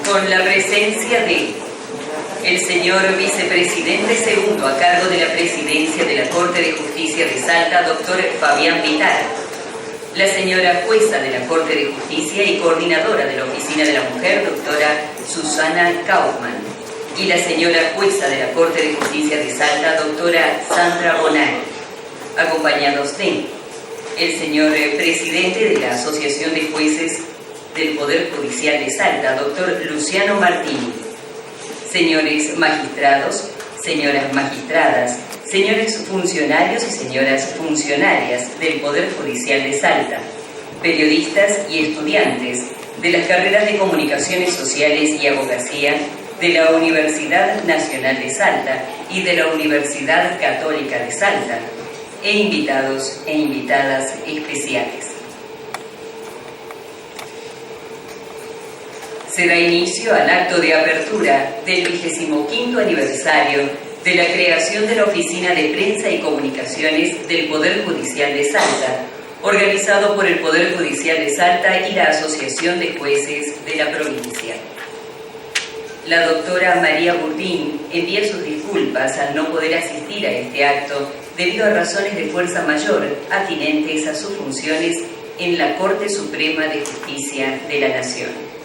con la presencia de el señor vicepresidente segundo a cargo de la presidencia de la Corte de Justicia de Salta, doctor Fabián Vitar, la señora jueza de la Corte de Justicia y coordinadora de la Oficina de la Mujer, doctora Susana Kaufman, y la señora jueza de la Corte de Justicia de Salta, doctora Sandra Bonari, acompañados de el señor presidente de la Asociación de Jueces del Poder Judicial de Salta, doctor Luciano Martini, señores magistrados, señoras magistradas, señores funcionarios y señoras funcionarias del Poder Judicial de Salta, periodistas y estudiantes de las carreras de Comunicaciones Sociales y Abogacía de la Universidad Nacional de Salta y de la Universidad Católica de Salta, e invitados e invitadas especiales. Se da inicio al acto de apertura del 25º aniversario de la creación de la Oficina de Prensa y Comunicaciones del Poder Judicial de Salta, organizado por el Poder Judicial de Salta y la Asociación de Jueces de la provincia. La doctora María Burdín envía sus disculpas al no poder asistir a este acto debido a razones de fuerza mayor atinentes a sus funciones en la Corte Suprema de Justicia de la Nación.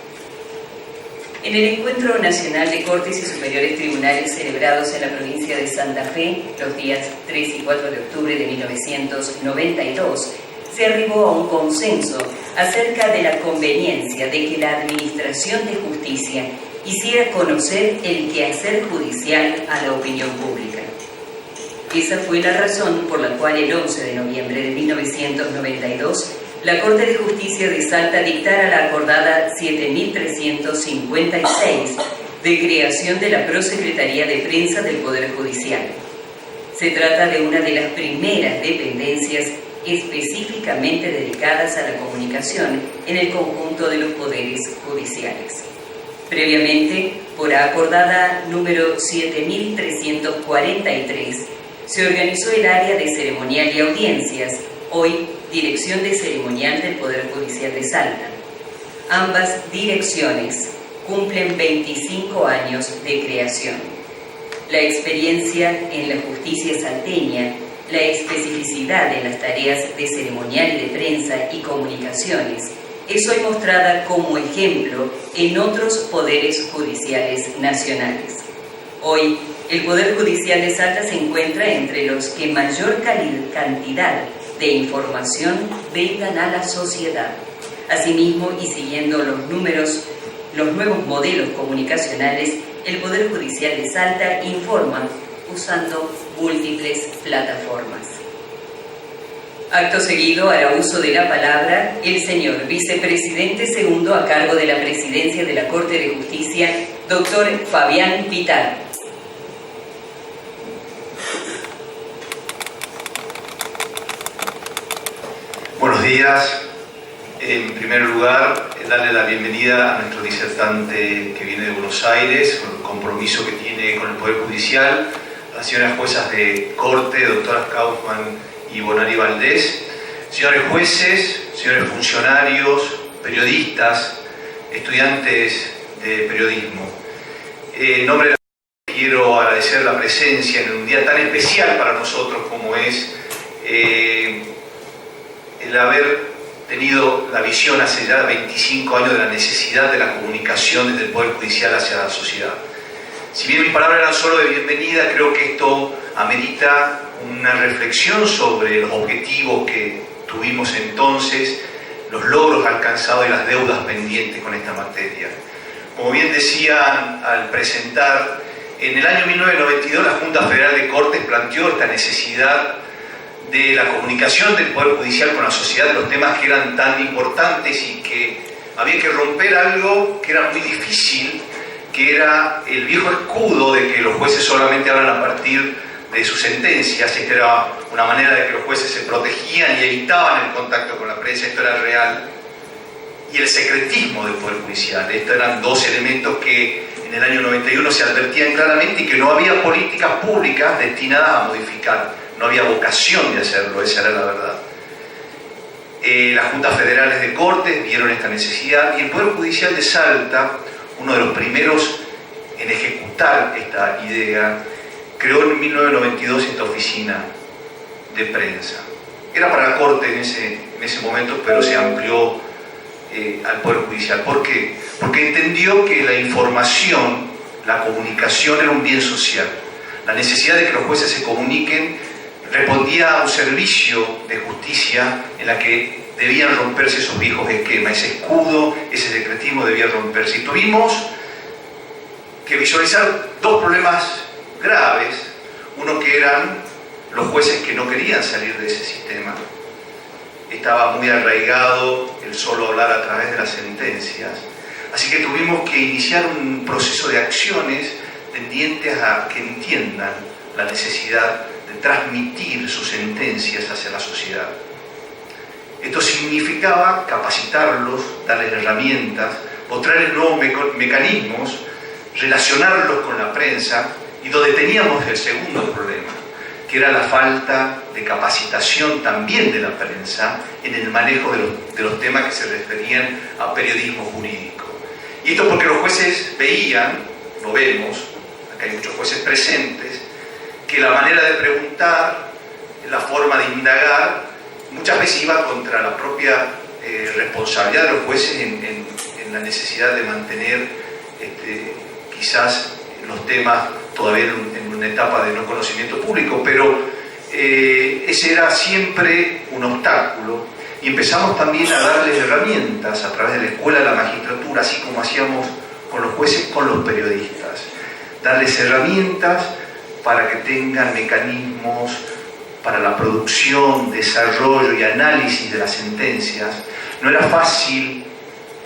En el Encuentro Nacional de Cortes y Superiores Tribunales celebrados en la provincia de Santa Fe los días 3 y 4 de octubre de 1992, se arribó a un consenso acerca de la conveniencia de que la Administración de Justicia hiciera conocer el quehacer judicial a la opinión pública. Esa fue la razón por la cual el 11 de noviembre de 1992 la Corte de Justicia de Salta dictara la acordada 7356 de creación de la Prosecretaría de Prensa del Poder Judicial. Se trata de una de las primeras dependencias específicamente dedicadas a la comunicación en el conjunto de los poderes judiciales. Previamente, por acordada número 7343, se organizó el área de ceremonial y audiencias, hoy Dirección de Ceremonial del Poder Judicial de Salta. Ambas direcciones cumplen 25 años de creación. La experiencia en la justicia salteña, la especificidad en las tareas de ceremonial y de prensa y comunicaciones es hoy mostrada como ejemplo en otros poderes judiciales nacionales. Hoy, el Poder Judicial de Salta se encuentra entre los que mayor cantidad de información brindan a la sociedad. Asimismo, y siguiendo los nuevos modelos comunicacionales, el Poder Judicial de Salta informa usando múltiples plataformas. Acto seguido, hará uso de la palabra el señor vicepresidente segundo a cargo de la presidencia de la Corte de Justicia, doctor Fabián Vitar. Buenos días. En primer lugar, darle la bienvenida a nuestro disertante que viene de Buenos Aires, con el compromiso que tiene con el Poder Judicial, a las señoras juezas de Corte, doctoras Kaufman y Bonari Valdés, señores jueces, señores funcionarios, periodistas, estudiantes de periodismo. En nombre de la quiero agradecer la presencia en un día tan especial para nosotros como es el haber tenido la visión hace ya 25 años de la necesidad de la comunicación desde el Poder Judicial hacia la sociedad. Si bien mis palabras eran solo de bienvenida, creo que esto amerita una reflexión sobre los objetivos que tuvimos entonces, los logros alcanzados y las deudas pendientes con esta materia. Como bien decían al presentar, en el año 1992 la Junta Federal de Cortes planteó esta necesidad de la comunicación del Poder Judicial con la sociedad, de los temas que eran tan importantes y que había que romper algo que era muy difícil, que era el viejo escudo de que los jueces solamente hablan a partir de sus sentencias. Esta era una manera de que los jueces se protegían y evitaban el contacto con la prensa, esto era real. Y el secretismo del Poder Judicial, estos eran dos elementos que en el año 91 se advertían claramente y que no había políticas públicas destinadas a modificar. No había vocación de hacerlo, esa era la verdad. Las juntas federales de cortes vieron esta necesidad y el Poder Judicial de Salta, uno de los primeros en ejecutar esta idea, creó en 1992 esta oficina de prensa. Era para la Corte en ese momento, pero se amplió al Poder Judicial. ¿Por qué? Porque entendió que la información, la comunicación era un bien social. La necesidad de que los jueces se comuniquen respondía a un servicio de justicia en la que debían romperse esos viejos esquemas, ese escudo, ese secretismo debía romperse. Y tuvimos que visualizar dos problemas graves. Uno, que eran los jueces que no querían salir de ese sistema. Estaba muy arraigado el solo hablar a través de las sentencias. Así que tuvimos que iniciar un proceso de acciones tendientes a que entiendan la necesidad de transmitir sus sentencias hacia la sociedad. Esto significaba capacitarlos, darles herramientas, mostrarles nuevos mecanismos, relacionarlos con la prensa, y donde teníamos el segundo problema, que era la falta de capacitación también de la prensa en el manejo de los temas que se referían a periodismo jurídico. Y esto porque los jueces veían, lo vemos, acá hay muchos jueces presentes, que la manera de preguntar, la forma de indagar, muchas veces iba contra la propia responsabilidad de los jueces en la necesidad de mantener quizás los temas todavía en una etapa de no conocimiento público, pero ese era siempre un obstáculo. Y empezamos también a darles herramientas a través de la escuela de la magistratura, así como hacíamos con los jueces, con los periodistas. Darles herramientas para que tengan mecanismos para la producción, desarrollo y análisis de las sentencias. No era fácil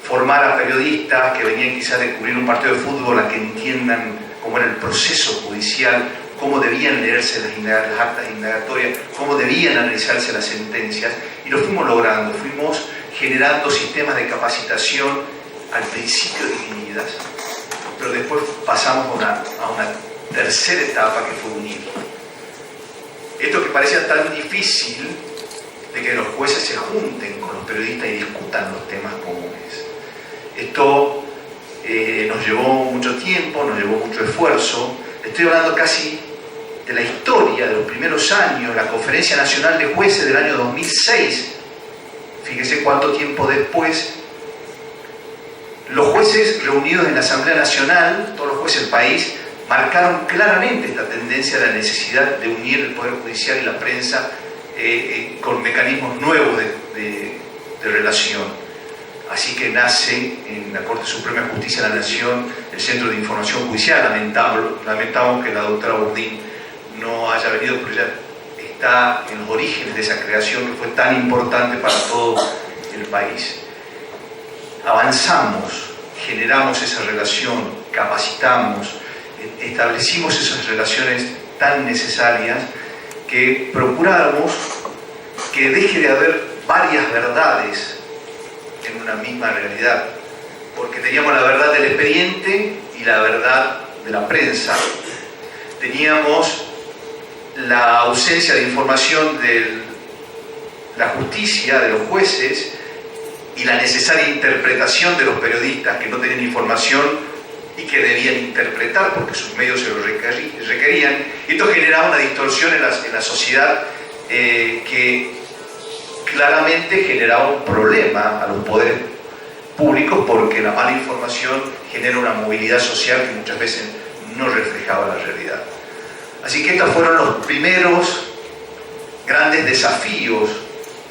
formar a periodistas que venían quizás de cubrir un partido de fútbol a que entiendan cómo era el proceso judicial, cómo debían leerse las actas indagatorias, cómo debían analizarse las sentencias, y lo fuimos logrando. Fuimos generando sistemas de capacitación al principio divididas, pero después pasamos a una tercera etapa, que fue unir. Esto que parecía tan difícil, de que los jueces se junten con los periodistas y discutan los temas comunes. Esto nos llevó mucho tiempo, nos llevó mucho esfuerzo. Estoy hablando casi de la historia de los primeros años, la Conferencia Nacional de Jueces del año 2006. Fíjese cuánto tiempo después. Los jueces reunidos en la Asamblea Nacional, todos los jueces del país, marcaron claramente esta tendencia de la necesidad de unir el Poder Judicial y la prensa con mecanismos nuevos de relación. Así que nace en la Corte Suprema de Justicia de la Nación el Centro de Información Judicial. Lamentamos que la doctora Burdín no haya venido, pero ella está en los orígenes de esa creación que fue tan importante para todo el país. Avanzamos, generamos esa relación, capacitamos, establecimos esas relaciones tan necesarias que procuramos que deje de haber varias verdades en una misma realidad, porque teníamos la verdad del expediente y la verdad de la prensa. Teníamos la ausencia de información de la justicia, de los jueces, y la necesaria interpretación de los periodistas que no tenían información y que debían interpretar porque sus medios se lo requerían. Esto generaba una distorsión en la sociedad que claramente generaba un problema a los poderes públicos, porque la mala información genera una movilidad social que muchas veces no reflejaba la realidad. Así que estos fueron los primeros grandes desafíos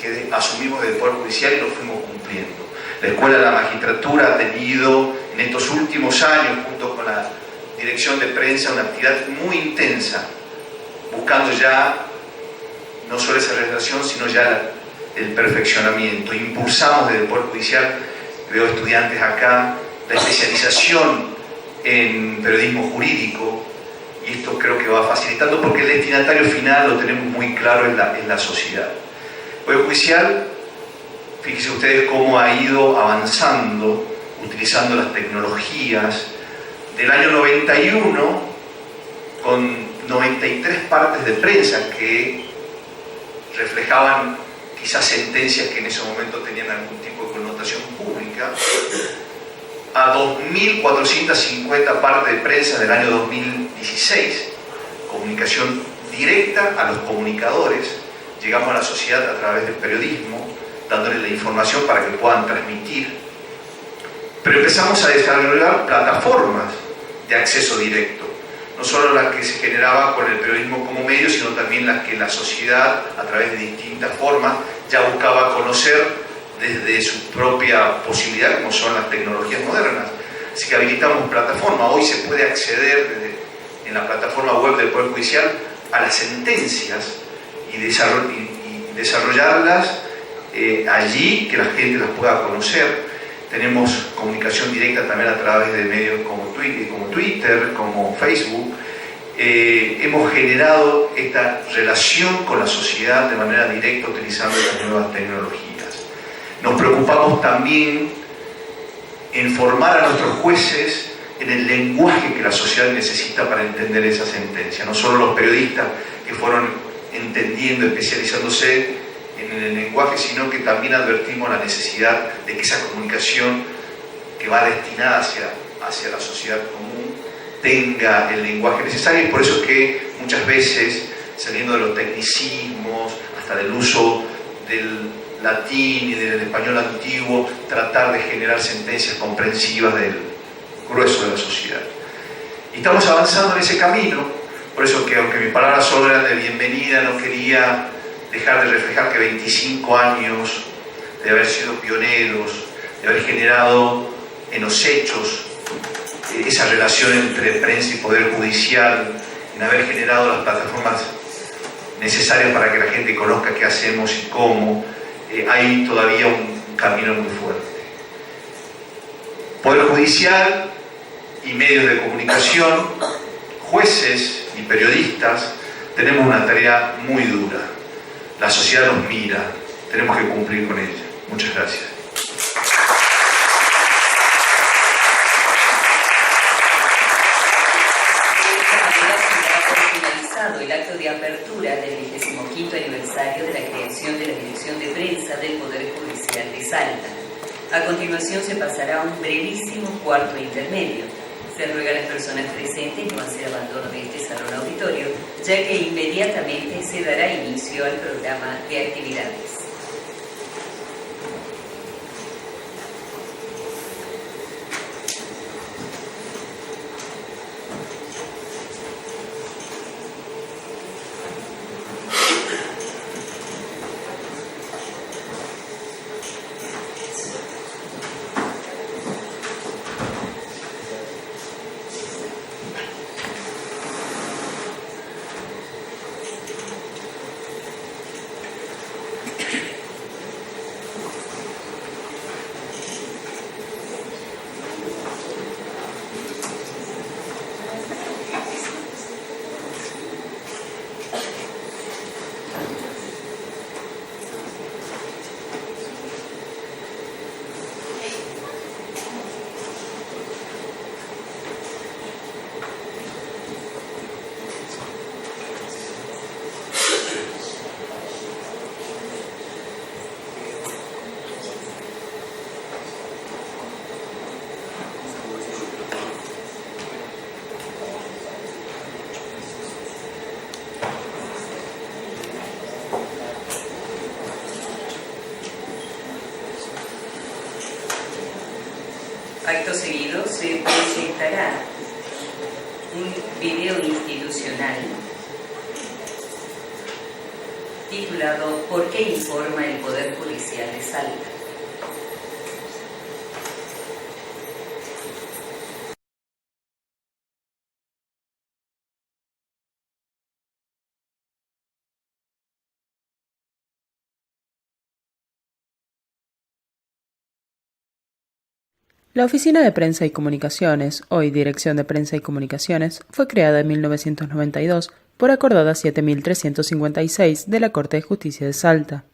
que asumimos del Poder Judicial y los fuimos cumpliendo. La Escuela de la Magistratura ha tenido en estos últimos años, junto con la Dirección de Prensa, una actividad muy intensa, buscando ya no solo esa relación, sino ya el perfeccionamiento. Impulsamos desde el Poder Judicial, veo estudiantes acá, la especialización en periodismo jurídico, y esto creo que va facilitando porque el destinatario final lo tenemos muy claro en la sociedad. El Poder Judicial, fíjense ustedes cómo ha ido avanzando, utilizando las tecnologías. Del año 91, con 93 partes de prensa que reflejaban quizás sentencias que en ese momento tenían algún tipo de connotación pública, a 2.450 partes de prensa del año 2016, comunicación directa a los comunicadores, llegamos a la sociedad a través del periodismo, dándoles la información para que puedan transmitir, pero empezamos a desarrollar plataformas de acceso directo, no solo las que se generaba con el periodismo como medio, sino también las que la sociedad, a través de distintas formas, ya buscaba conocer desde su propia posibilidad, como son las tecnologías modernas. Así que habilitamos plataformas. Hoy se puede acceder en la plataforma web del Poder Judicial a las sentencias y desarrollarlas allí, que la gente las pueda conocer. Tenemos comunicación directa también a través de medios como Twitter, como Facebook. Hemos generado esta relación con la sociedad de manera directa utilizando estas nuevas tecnologías. Nos preocupamos también en formar a nuestros jueces en el lenguaje que la sociedad necesita para entender esa sentencia. No solo los periodistas que fueron entendiendo, especializándose en el lenguaje, sino que también advertimos la necesidad de que esa comunicación que va destinada hacia la sociedad común tenga el lenguaje necesario, y por eso es que muchas veces, saliendo de los tecnicismos, hasta del uso del latín y del español antiguo, tratar de generar sentencias comprensivas del grueso de la sociedad. Y estamos avanzando en ese camino, por eso que aunque mis palabras solo eran de bienvenida, no quería dejar de reflejar que 25 años de haber sido pioneros, de haber generado en los hechos esa relación entre prensa y poder judicial, en haber generado las plataformas necesarias para que la gente conozca qué hacemos y cómo, hay todavía un camino muy fuerte. Poder judicial y medios de comunicación, jueces y periodistas, tenemos una tarea muy dura. La sociedad nos mira, tenemos que cumplir con ella. Muchas gracias. El acto de apertura del 25º aniversario de la creación de la Dirección de Prensa del Poder Judicial de Salta. A continuación se pasará a un brevísimo cuarto intermedio. Se ruega a las personas presentes no hacer abandono de este salón auditorio, ya que inmediatamente se dará inicio al programa de actividades. Acto seguido se proyectará un video institucional titulado ¿Por qué informa el Poder Judicial de Salta? La Oficina de Prensa y Comunicaciones, hoy Dirección de Prensa y Comunicaciones, fue creada en 1992 por acordada 7356 de la Corte de Justicia de Salta.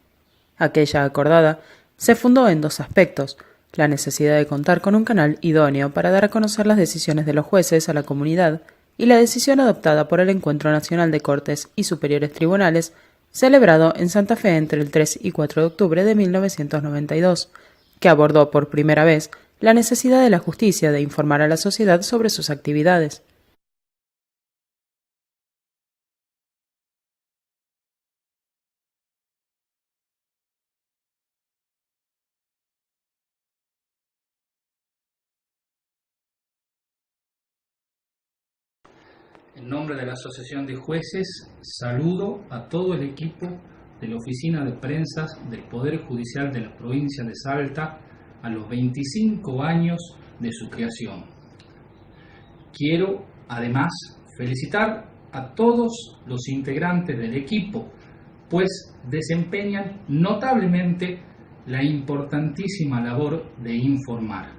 Aquella acordada se fundó en dos aspectos: la necesidad de contar con un canal idóneo para dar a conocer las decisiones de los jueces a la comunidad y la decisión adoptada por el Encuentro Nacional de Cortes y Superiores Tribunales, celebrado en Santa Fe entre el 3 y 4 de octubre de 1992, que abordó por primera vez la necesidad de la justicia de informar a la sociedad sobre sus actividades. En nombre de la Asociación de Jueces, saludo a todo el equipo de la Oficina de Prensa del Poder Judicial de la provincia de Salta a los 25 años de su creación. Quiero, además, felicitar a todos los integrantes del equipo, pues desempeñan notablemente la importantísima labor de informar,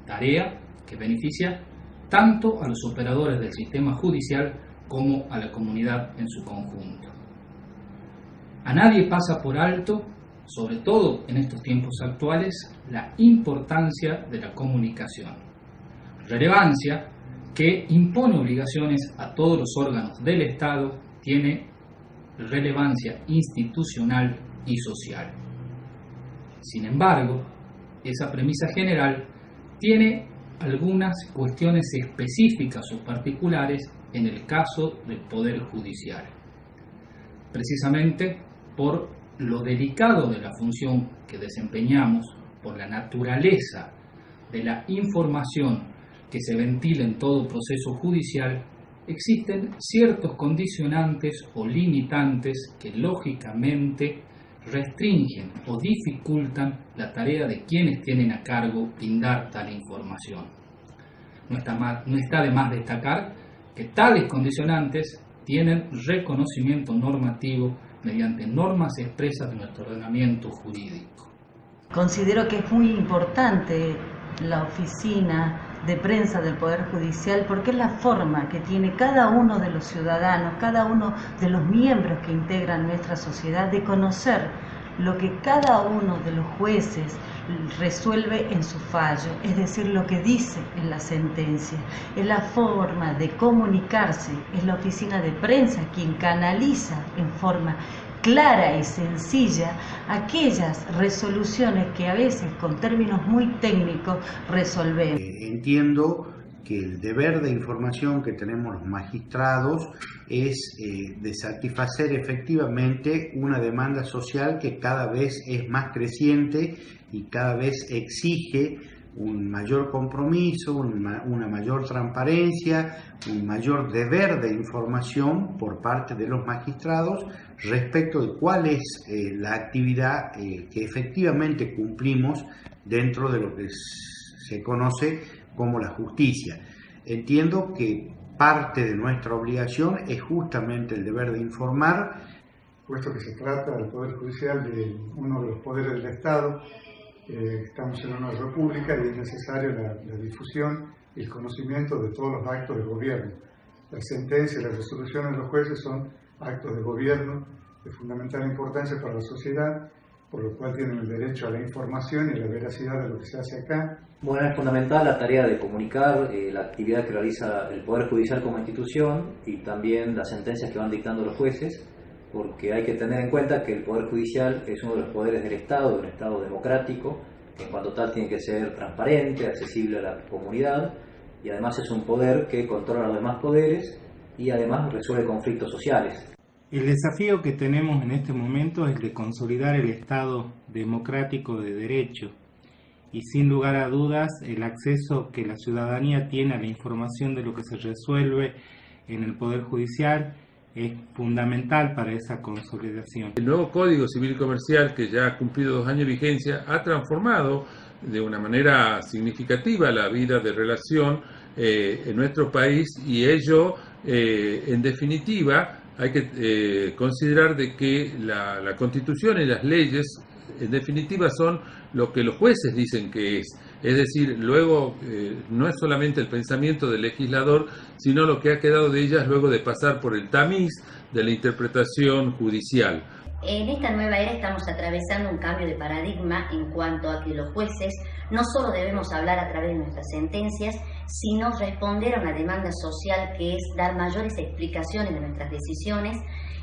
tarea que beneficia tanto a los operadores del sistema judicial como a la comunidad en su conjunto. A nadie pasa por alto, sobre todo en estos tiempos actuales, la importancia de la comunicación. Relevancia que impone obligaciones a todos los órganos del Estado, tiene relevancia institucional y social. Sin embargo, esa premisa general tiene algunas cuestiones específicas o particulares en el caso del Poder Judicial. Precisamente por lo delicado de la función que desempeñamos, por la naturaleza de la información que se ventila en todo proceso judicial, existen ciertos condicionantes o limitantes que lógicamente restringen o dificultan la tarea de quienes tienen a cargo brindar tal información. No está de más destacar que tales condicionantes tienen reconocimiento normativo mediante normas expresas de nuestro ordenamiento jurídico. Considero que es muy importante la Oficina de Prensa del Poder Judicial porque es la forma que tiene cada uno de los ciudadanos, cada uno de los miembros que integran nuestra sociedad de conocer lo que cada uno de los jueces resuelve en su fallo, es decir, lo que dice en la sentencia. Es la forma de comunicarse, es la Oficina de Prensa quien canaliza en forma clara y sencilla aquellas resoluciones que a veces con términos muy técnicos resolvemos. Entiendo que el deber de información que tenemos los magistrados es de satisfacer efectivamente una demanda social que cada vez es más creciente y cada vez exige un mayor compromiso, una mayor transparencia, un mayor deber de información por parte de los magistrados respecto de cuál es la actividad que efectivamente cumplimos dentro de lo que se conoce como la justicia. Entiendo que parte de nuestra obligación es justamente el deber de informar. Puesto que se trata del Poder Judicial de uno de los poderes del Estado, estamos en una república y es necesario la difusión y el conocimiento de todos los actos de gobierno. Las sentencias y las resoluciones de los jueces son actos de gobierno de fundamental importancia para la sociedad, por lo cual tienen el derecho a la información y a la veracidad de lo que se hace acá. Bueno, es fundamental la tarea de comunicar la actividad que realiza el Poder Judicial como institución y también las sentencias que van dictando los jueces, porque hay que tener en cuenta que el Poder Judicial es uno de los poderes del Estado, de un Estado democrático, que en cuanto tal tiene que ser transparente, accesible a la comunidad, y además es un poder que controla los demás poderes y además resuelve conflictos sociales. El desafío que tenemos en este momento es de consolidar el Estado democrático de derecho y sin lugar a dudas el acceso que la ciudadanía tiene a la información de lo que se resuelve en el Poder Judicial es fundamental para esa consolidación. El nuevo Código Civil y Comercial, que ya ha cumplido 2 años de vigencia, ha transformado de una manera significativa la vida de relación en nuestro país y ello, en definitiva, hay que considerar de que la Constitución y las leyes, en definitiva, son lo que los jueces dicen que es. Es decir, luego no es solamente el pensamiento del legislador, sino lo que ha quedado de ellas luego de pasar por el tamiz de la interpretación judicial. En esta nueva era estamos atravesando un cambio de paradigma en cuanto a que los jueces no solo debemos hablar a través de nuestras sentencias, sino responder a una demanda social que es dar mayores explicaciones de nuestras decisiones,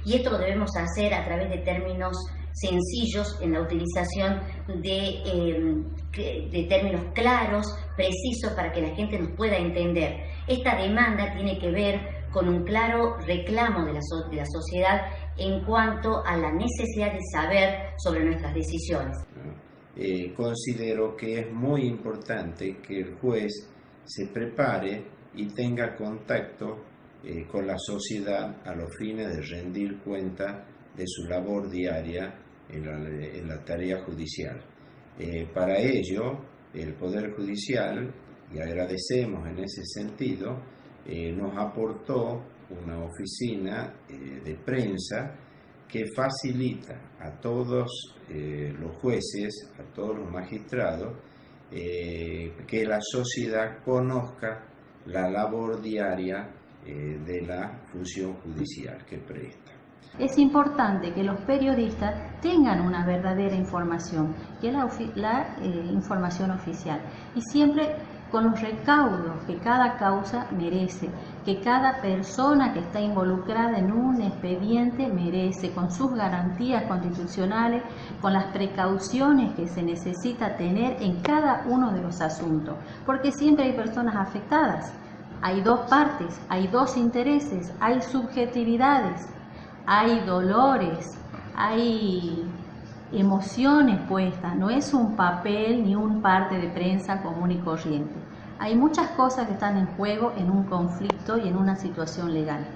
y esto lo debemos hacer a través de términos sencillos en la utilización de términos claros, precisos, para que la gente nos pueda entender. Esta demanda tiene que ver con un claro reclamo de la sociedad en cuanto a la necesidad de saber sobre nuestras decisiones. Considero que es muy importante que el juez se prepare y tenga contacto con la sociedad a los fines de rendir cuenta de su labor diaria en la tarea judicial. Para ello, el Poder Judicial, y agradecemos en ese sentido, nos aportó una oficina de prensa que facilita a todos los jueces, a todos los magistrados, que la sociedad conozca la labor diaria de la función judicial que presta. Es importante que los periodistas tengan una verdadera información, que es la información oficial, y siempre con los recaudos que cada causa merece, que cada persona que está involucrada en un expediente merece, con sus garantías constitucionales, con las precauciones que se necesita tener en cada uno de los asuntos, porque siempre hay personas afectadas, hay dos partes, hay dos intereses, hay subjetividades, hay dolores, hay emociones puestas, no es un papel ni un parte de prensa común y corriente. Hay muchas cosas que están en juego en un conflicto y en una situación legal.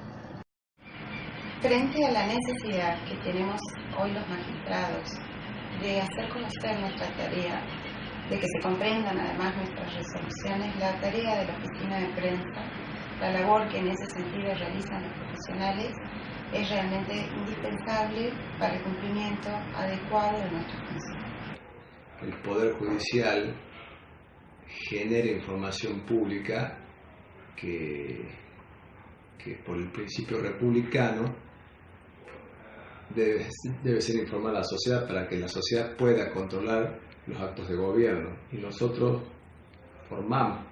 Frente a la necesidad que tenemos hoy los magistrados de hacer conocer nuestra tarea, de que se comprendan además nuestras resoluciones, la tarea de la oficina de prensa, la labor que en ese sentido realizan los profesionales, es realmente indispensable para el cumplimiento adecuado de nuestras funciones. El Poder Judicial genera información pública que por el principio republicano debe ser informada a la sociedad para que la sociedad pueda controlar los actos de gobierno. Y nosotros formamos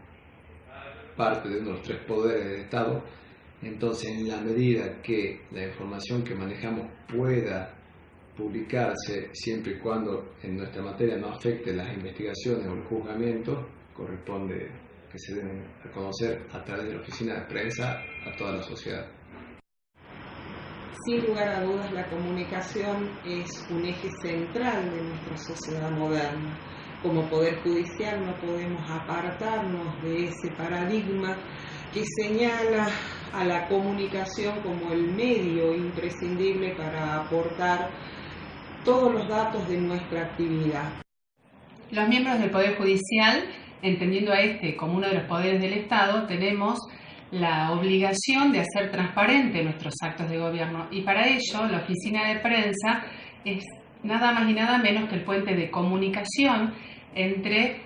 parte de uno de los tres poderes del Estado. Entonces, en la medida que la información que manejamos pueda publicarse, siempre y cuando en nuestra materia no afecte las investigaciones o el juzgamiento, corresponde que se den a conocer a través de la oficina de prensa a toda la sociedad. Sin lugar a dudas, la comunicación es un eje central de nuestra sociedad moderna. Como Poder Judicial no podemos apartarnos de ese paradigma que señala a la comunicación como el medio imprescindible para aportar todos los datos de nuestra actividad. Los miembros del Poder Judicial, entendiendo a este como uno de los poderes del Estado, tenemos la obligación de hacer transparente nuestros actos de gobierno, y para ello la oficina de prensa es nada más y nada menos que el puente de comunicación entre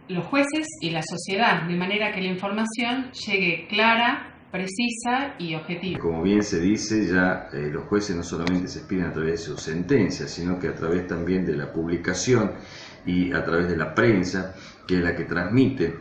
los jueces y la sociedad, de manera que la información llegue clara, precisa y objetiva. Como bien se dice, ya los jueces no solamente se expidan a través de sus sentencias, sino que a través también de la publicación y a través de la prensa, que es la que transmite,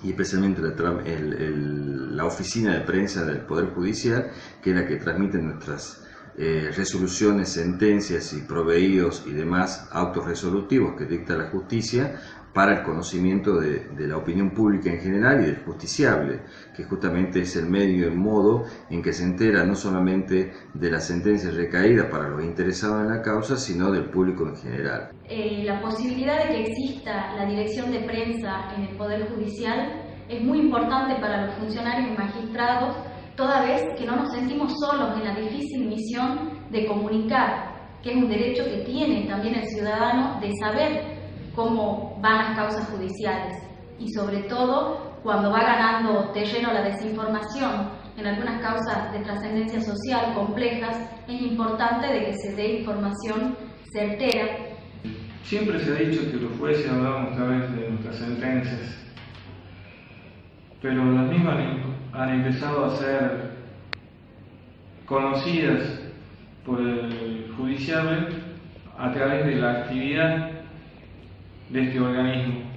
y especialmente la oficina de prensa del Poder Judicial, que es la que transmite nuestras resoluciones, sentencias y proveídos y demás autos resolutivos que dicta la justicia para el conocimiento de la opinión pública en general y del justiciable, que justamente es el medio, el modo en que se entera no solamente de las sentencias recaídas para los interesados en la causa, sino del público en general. La posibilidad de que exista la dirección de prensa en el Poder Judicial es muy importante para los funcionarios y magistrados, toda vez que no nos sentimos solos en la difícil misión de comunicar, que es un derecho que tiene también el ciudadano de saber cómo van las causas judiciales, y sobre todo cuando va ganando terreno la desinformación en algunas causas de trascendencia social complejas, es importante de que se dé información certera. Siempre se ha dicho que los jueces hablamos a través de nuestras sentencias, pero las mismas han empezado a ser conocidas por el judiciable a través de la actividad de este organismo.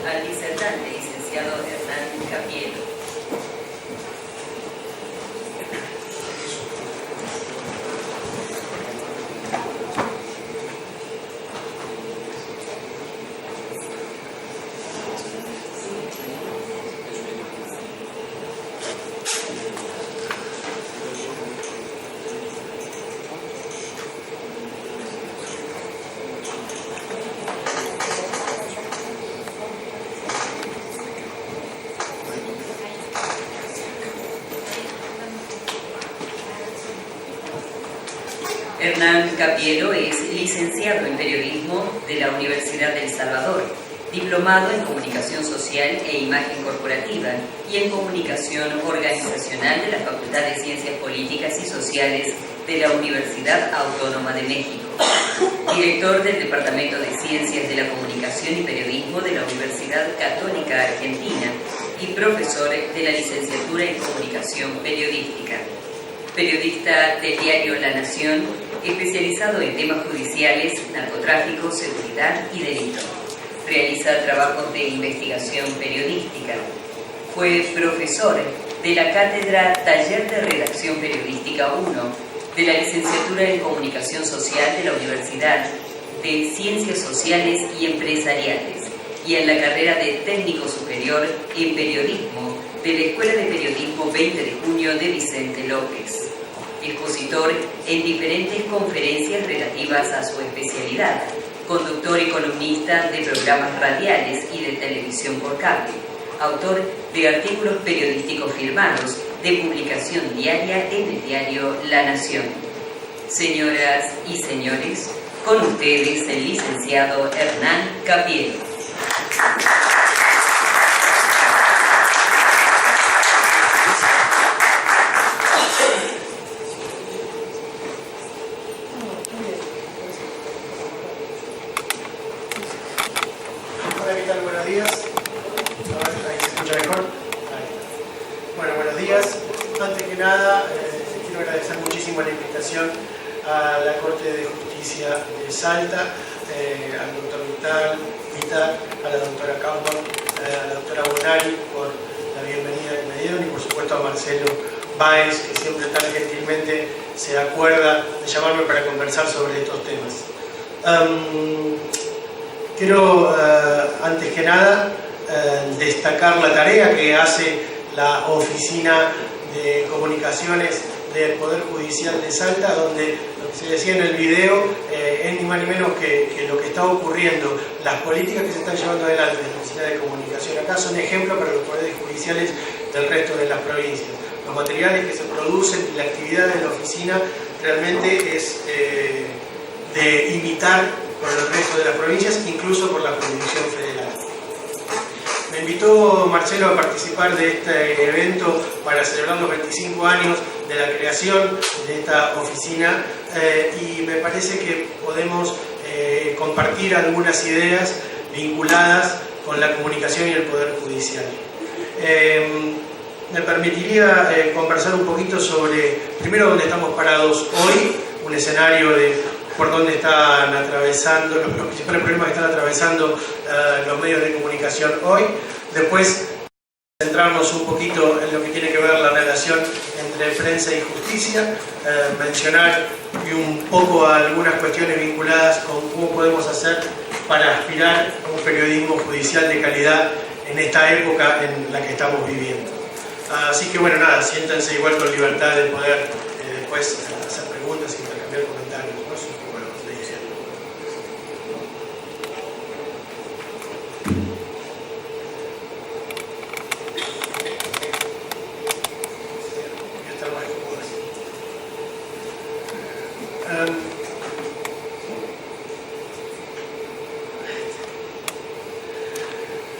al disertante, licenciado Hernán Capielo. Hernán Capielo es licenciado en Periodismo de la Universidad del Salvador, diplomado en Comunicación Social e Imagen Corporativa y en Comunicación Organizacional de la Facultad de Ciencias Políticas y Sociales de la Universidad Autónoma de México, director del Departamento de Ciencias de la Comunicación y Periodismo de la Universidad Católica Argentina y profesor de la Licenciatura en Comunicación Periodística. Periodista del diario La Nación, especializado en temas judiciales, narcotráfico, seguridad y delito. Realiza trabajos de investigación periodística. Fue profesor de la Cátedra Taller de Redacción Periodística 1 de la Licenciatura en Comunicación Social de la Universidad de Ciencias Sociales y Empresariales y en la carrera de Técnico Superior en Periodismo de la Escuela de Periodismo 20 de Junio de Vicente López. Expositor en diferentes conferencias relativas a su especialidad, conductor y columnista de programas radiales y de televisión por cable, autor de artículos periodísticos firmados de publicación diaria en el diario La Nación. Señoras y señores, con ustedes el licenciado Hernán Capielo. Hola, ¿qué tal? Buenos días. Ahí se escucha mejor. Bueno, buenos días. Antes que nada, quiero agradecer muchísimo la invitación a la Corte de Justicia de Salta, al doctor Vital, a la doctora Kaufman, a la doctora Bonari por la bienvenida que me dieron y por supuesto a Marcelo Báez, que siempre tan gentilmente se acuerda de llamarme para conversar sobre estos temas. Quiero, antes que nada, destacar la tarea que hace la Oficina de Comunicaciones del Poder Judicial de Salta, donde lo que se decía en el video es ni más ni menos que lo que está ocurriendo. Las políticas que se están llevando adelante en la Oficina de Comunicación acá son ejemplos para los poderes judiciales del resto de las provincias. Los materiales que se producen y la actividad de la oficina realmente es de imitar por el resto de las provincias, incluso por la jurisdicción federal. Me invitó Marcelo a participar de este evento para celebrar los 25 años de la creación de esta oficina y me parece que podemos compartir algunas ideas vinculadas con la comunicación y el Poder Judicial. Me permitiría conversar un poquito sobre, primero, dónde estamos parados hoy, un escenario de por dónde están atravesando, los principales problemas que están atravesando los medios de comunicación hoy. Después, centrarnos un poquito en lo que tiene que ver la relación entre prensa y justicia, mencionar un poco algunas cuestiones vinculadas con cómo podemos hacer para aspirar a un periodismo judicial de calidad en esta época en la que estamos viviendo. Así que bueno, nada, siéntanse igual con libertad de poder después hacer preguntas y intercambiar comentarios, ¿no? Eso es un poco lo que estoy diciendo.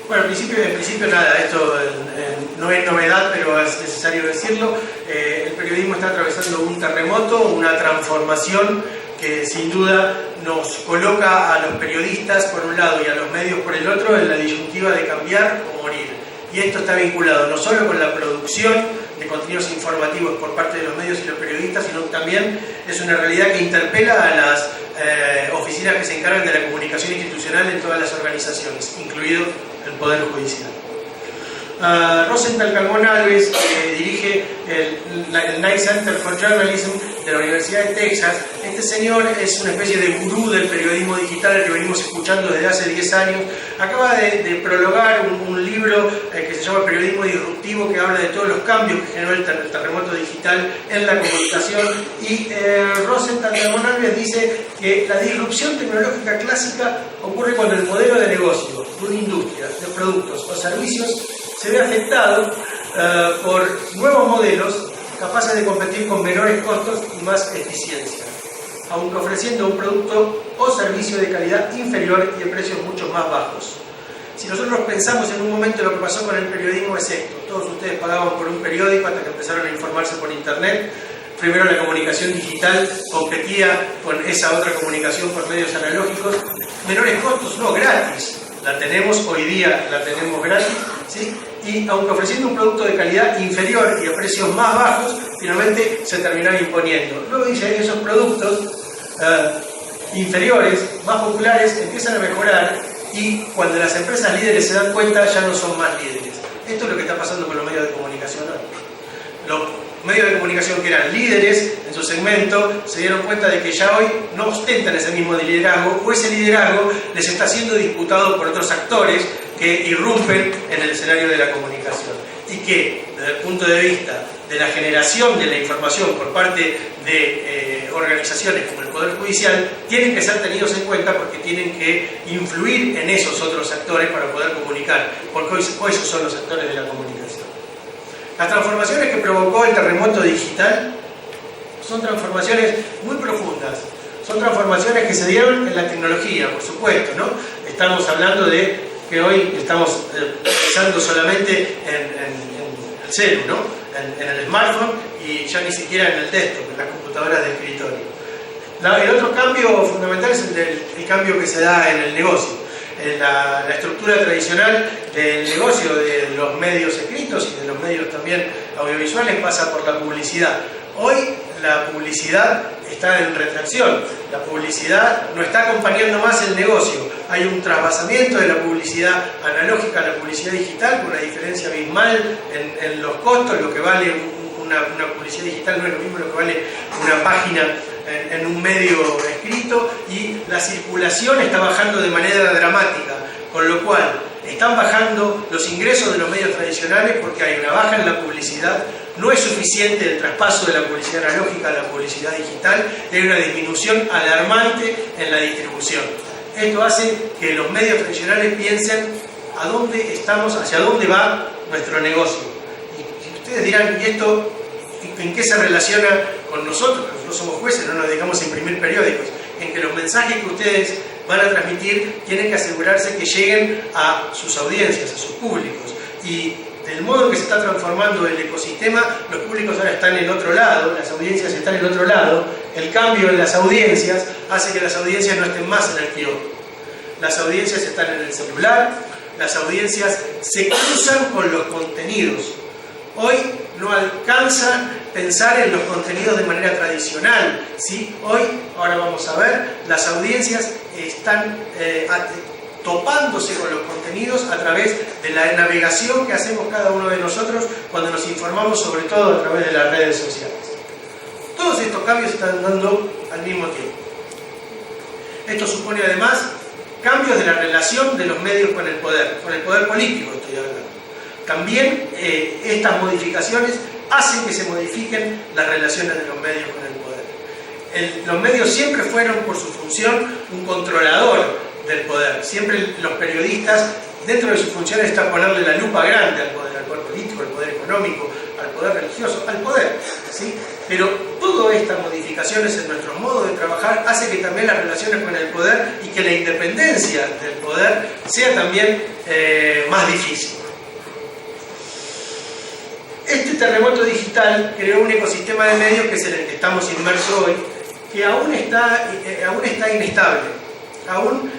Bueno, en principio nada, esto no es novedad, pero es necesario decirlo. El periodismo está atravesando un terremoto, una transformación que sin duda nos coloca a los periodistas por un lado y a los medios por el otro en la disyuntiva de cambiar o morir. Y esto está vinculado no solo con la producción de contenidos informativos por parte de los medios y los periodistas, sino que también es una realidad que interpela a las oficinas oficinas que se encargan de la comunicación institucional en todas las organizaciones, incluido el Poder Judicial. Rosenthal Calmon Alves dirige el Knight Center for Journalism de la Universidad de Texas. Este señor es una especie de gurú del periodismo digital que venimos escuchando desde hace 10 años. Acaba de prologar un libro que se llama Periodismo Disruptivo, que habla de todos los cambios que generó el terremoto digital en la comunicación. Y Rosenthal Calmon Alves dice que la disrupción tecnológica clásica ocurre cuando el modelo de negocio de una industria, de productos o servicios se ve afectado por nuevos modelos capaces de competir con menores costos y más eficiencia, aunque ofreciendo un producto o servicio de calidad inferior y a precios mucho más bajos. Si nosotros pensamos en un momento lo que pasó con el periodismo es esto: todos ustedes pagaban por un periódico hasta que empezaron a informarse por internet. Primero la comunicación digital competía con esa otra comunicación por medios analógicos. Menores costos, no, gratis. La tenemos hoy día, la tenemos gratis, ¿sí? Y aunque ofreciendo un producto de calidad inferior y a precios más bajos, finalmente se terminaron imponiendo. Luego dice que esos productos inferiores, más populares, empiezan a mejorar, y cuando las empresas líderes se dan cuenta ya no son más líderes. Esto es lo que está pasando con los medios de comunicación hoy. Los medios de comunicación que eran líderes en su segmento se dieron cuenta de que ya hoy no ostentan ese mismo liderazgo, o ese liderazgo les está siendo disputado por otros actores que irrumpen en el escenario de la comunicación, y que desde el punto de vista de la generación de la información por parte de organizaciones como el Poder Judicial tienen que ser tenidos en cuenta, porque tienen que influir en esos otros actores para poder comunicar, porque hoy esos son los actores de la comunicación. Las transformaciones que provocó el terremoto digital son transformaciones muy profundas, son transformaciones que se dieron en la tecnología, por supuesto, ¿no? Estamos hablando de que hoy estamos pensando solamente en el celu, ¿no? En el smartphone, y ya ni siquiera en el desktop, en las computadoras de escritorio. El otro cambio fundamental es el cambio que se da en el negocio. La estructura tradicional del negocio de los medios escritos y de los medios también audiovisuales pasa por la publicidad. Hoy la publicidad está en retracción, la publicidad no está acompañando más el negocio. Hay un trasvasamiento de la publicidad analógica a la publicidad digital, con una diferencia abismal en los costos. Lo que vale una publicidad digital no es lo mismo lo que vale una página en un medio escrito, y la circulación está bajando de manera dramática, con lo cual están bajando los ingresos de los medios tradicionales porque hay una baja en la publicidad. No es suficiente el traspaso de la publicidad analógica a la publicidad digital, y hay una disminución alarmante en la distribución. Esto hace que los medios tradicionales piensen a dónde estamos, hacia dónde va nuestro negocio. Y ustedes dirán, ¿y esto en qué se relaciona con nosotros? Nosotros somos jueces, no nos dedicamos a imprimir periódicos. En que los mensajes que ustedes van a transmitir tienen que asegurarse que lleguen a sus audiencias, a sus públicos. Y del modo en que se está transformando el ecosistema, los públicos ahora están en otro lado, las audiencias están en otro lado. El cambio en las audiencias hace que las audiencias no estén más en el kiosco. Las audiencias están en el celular, las audiencias se cruzan con los contenidos. Hoy no alcanza pensar en los contenidos de manera tradicional, ¿sí? Hoy, ahora vamos a ver, las audiencias están topándose con los contenidos a través de la navegación que hacemos cada uno de nosotros cuando nos informamos, sobre todo a través de las redes sociales. Todos estos cambios se están dando al mismo tiempo. Esto supone además cambios de la relación de los medios con el poder político estoy hablando. También estas modificaciones hacen que se modifiquen las relaciones de los medios con el poder. Los medios siempre fueron, por su función, un controlador del poder. Siempre los periodistas, dentro de sus funciones, está ponerle la lupa grande al poder político, al poder económico, al poder religioso, al poder, ¿sí? Pero todas estas modificaciones en nuestro modo de trabajar hace que también las relaciones con el poder y que la independencia del poder sea también más difícil. Este terremoto digital creó un ecosistema de medios que es en el que estamos inmersos hoy, que aún está inestable. Aún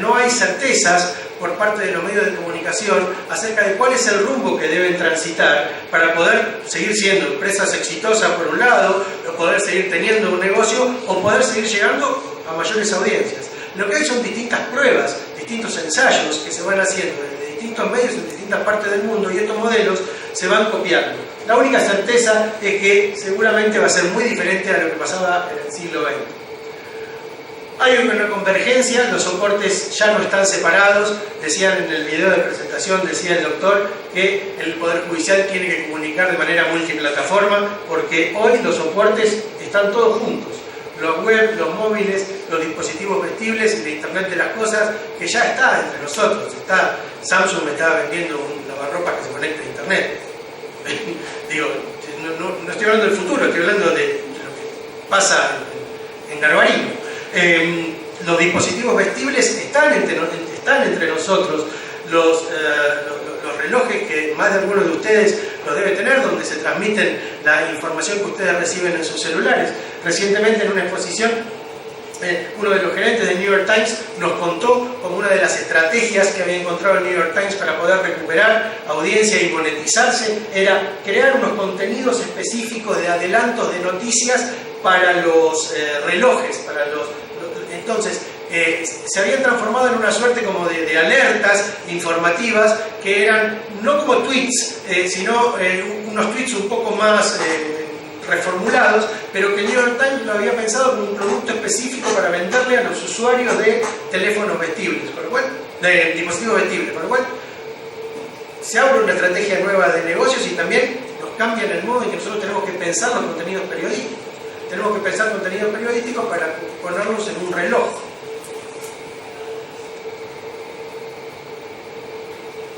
no hay certezas por parte de los medios de comunicación acerca de cuál es el rumbo que deben transitar para poder seguir siendo empresas exitosas por un lado, o poder seguir teniendo un negocio, o poder seguir llegando a mayores audiencias. Lo que hay son distintas pruebas, distintos ensayos que se van haciendo desde distintos medios en distintas partes del mundo, y estos modelos se van copiando. La única certeza es que seguramente va a ser muy diferente a lo que pasaba en el siglo XX. Hay una convergencia, los soportes ya no están separados. Decían en el video de presentación, decía el doctor, que el Poder Judicial tiene que comunicar de manera multiplataforma, porque hoy los soportes están todos juntos. Los web, los móviles, los dispositivos vestibles y la Internet de las cosas, que ya está entre nosotros. Samsung me estaba vendiendo un lavarropas que se conecta a Internet. Digo, no estoy hablando del futuro, estoy hablando de lo que pasa en Garbarino. Los dispositivos vestibles están entre nosotros. Los relojes que más de algunos de ustedes los debe tener, donde se transmiten la información que ustedes reciben en sus celulares. Recientemente en una exposición, uno de los gerentes del New York Times nos contó como una de las estrategias que había encontrado el New York Times para poder recuperar audiencia y monetizarse era crear unos contenidos específicos de adelantos de noticias para los relojes, entonces se habían transformado en una suerte como de alertas informativas que eran no como tweets, sino unos tweets un poco más reformulados, pero que el New York Times lo había pensado como un producto específico para venderle a los usuarios de teléfonos vestibles, con lo cual, de dispositivos vestibles, con lo cual se abre una estrategia nueva de negocios y también nos cambian el modo en que nosotros tenemos que pensar los contenidos periodísticos. Tenemos que pensar contenidos periodísticos para ponerlos en un reloj.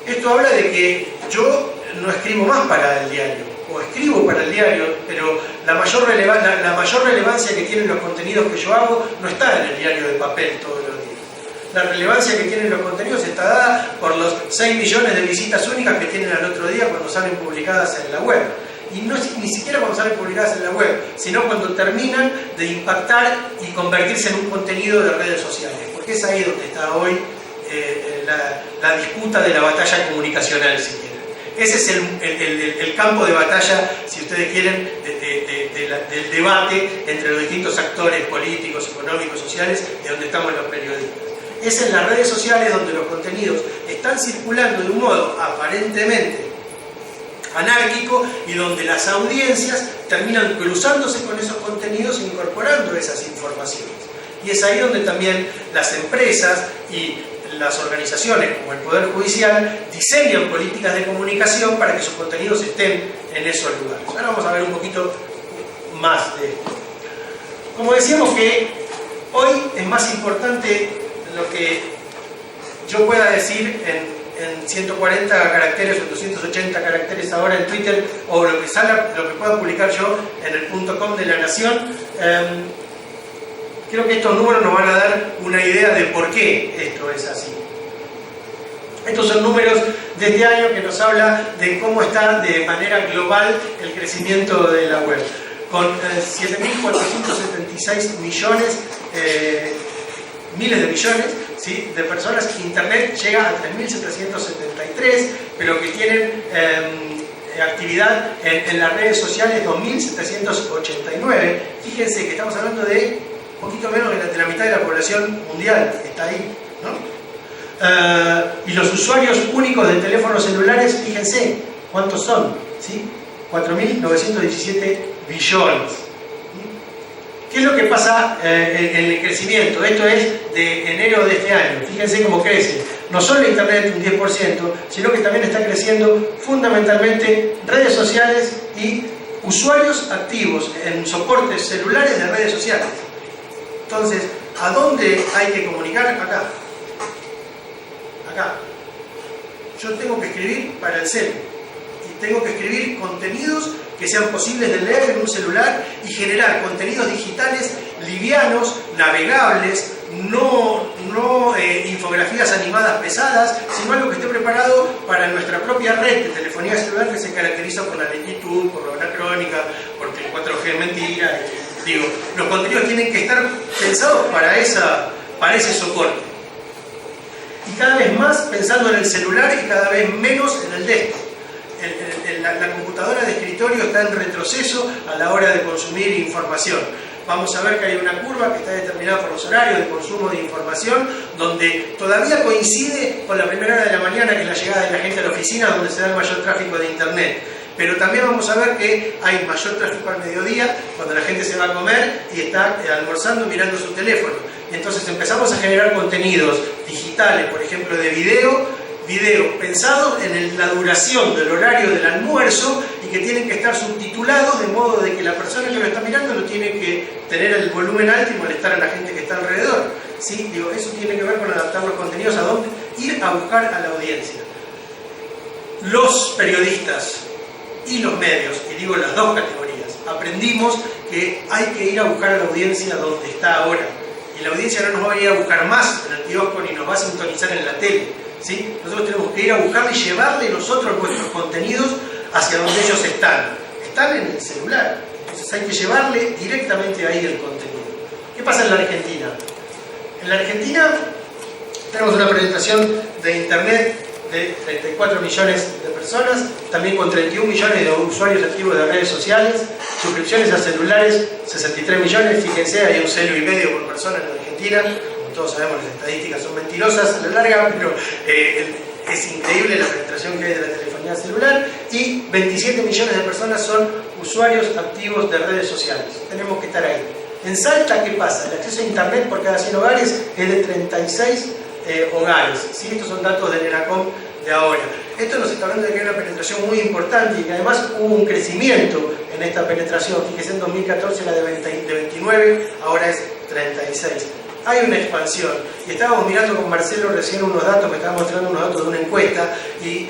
Esto habla de que yo no escribo más para el diario, o escribo para el diario, pero la mayor relevancia que tienen los contenidos que yo hago no está en el diario de papel todos los días. La relevancia que tienen los contenidos está dada por los 6 millones de visitas únicas que tienen al otro día cuando salen publicadas en la web. Y no es ni siquiera cuando salen publicadas en la web, sino cuando terminan de impactar y convertirse en un contenido de redes sociales, porque es ahí donde está hoy la disputa de la batalla comunicacional, si quieren. Ese es el campo de batalla, si ustedes quieren, del debate entre los distintos actores políticos, económicos, sociales, de donde estamos los periodistas. Es en las redes sociales donde los contenidos están circulando de un modo aparentemente anárquico y donde las audiencias terminan cruzándose con esos contenidos e incorporando esas informaciones. Y es ahí donde también las empresas y las organizaciones como el Poder Judicial diseñan políticas de comunicación para que sus contenidos estén en esos lugares. Ahora vamos a ver un poquito más de esto. Como decíamos que hoy es más importante lo que yo pueda decir en 140 caracteres o 280 caracteres ahora en Twitter, o lo que pueda publicar yo en el .com de La Nación. Creo que estos números nos van a dar una idea de por qué esto es así. Estos son números de este año que nos habla de cómo está de manera global el crecimiento de la web. Con 7.476 millones, miles de millones, ¿sí?, de personas. Internet llega a 3.773, pero que tienen actividad en las redes sociales 2.789. Fíjense que estamos hablando de un poquito menos de la mitad de la población mundial, está ahí, ¿no? Y los usuarios únicos de teléfonos celulares, fíjense cuántos son, ¿sí? 4.917 billones. ¿Qué es lo que pasa en el crecimiento? Esto es de enero de este año. Fíjense cómo crece. No solo Internet un 10%, sino que también está creciendo fundamentalmente redes sociales y usuarios activos en soportes celulares de redes sociales. Entonces, ¿a dónde hay que comunicar? Acá. Acá. Yo tengo que escribir para el celu. Y tengo que escribir contenidos que sean posibles de leer en un celular y generar contenidos digitales livianos, navegables, no infografías animadas pesadas, sino algo que esté preparado para nuestra propia red de telefonía celular, que se caracteriza por la lentitud, por la anacrónica, porque el 4G es mentira. Digo, los contenidos tienen que estar pensados para ese soporte. Y cada vez más pensando en el celular y cada vez menos en el desktop. La computadora de escritorio está en retroceso a la hora de consumir información. vamos a ver que hay una curva que está determinada por los horarios de consumo de información, donde todavía coincide con la primera hora de la mañana, que es la llegada de la gente a la oficina, donde se da el mayor tráfico de internet. Pero también vamos a ver que hay mayor tráfico al mediodía, cuando la gente se va a comer y está almorzando mirando su teléfono. Y entonces empezamos a generar contenidos digitales, por ejemplo de video pensados en la duración del horario del almuerzo y que tienen que estar subtitulados de modo de que la persona que lo está mirando no tiene que tener el volumen alto y molestar a la gente que está alrededor. ¿Sí? Digo, eso tiene que ver con adaptar los contenidos a dónde ir a buscar a la audiencia. Los periodistas y los medios, y digo las dos categorías, aprendimos que hay que ir a buscar a la audiencia donde está ahora. Y la audiencia no nos va a ir a buscar más en el kiosco ni nos va a sintonizar en la tele. ¿Sí? Nosotros tenemos que ir a buscarle y llevarle nosotros nuestros contenidos hacia donde ellos están. Están en el celular. Entonces hay que llevarle directamente ahí el contenido. ¿Qué pasa en la Argentina? En la Argentina tenemos una penetración de Internet de 34 millones de personas, también con 31 millones de usuarios activos de redes sociales, suscripciones a celulares, 63 millones, fíjense, hay un celo y medio por persona en la Argentina, como todos sabemos las estadísticas son mentirosas a la larga, pero es increíble la penetración que hay de la telefonía celular, y 27 millones de personas son usuarios activos de redes sociales. Tenemos que estar ahí. En Salta, ¿qué pasa? El acceso a Internet por cada 100 hogares es de 36 hogares. ¿Sí? Estos son datos del ENACOM de ahora. Esto nos está hablando de que hay una penetración muy importante y que además hubo un crecimiento en esta penetración. Fíjese, en 2014 era de 29, ahora es 36. Hay una expansión. Y estábamos mirando con Marcelo recién unos datos, me estaba mostrando unos datos de una encuesta, y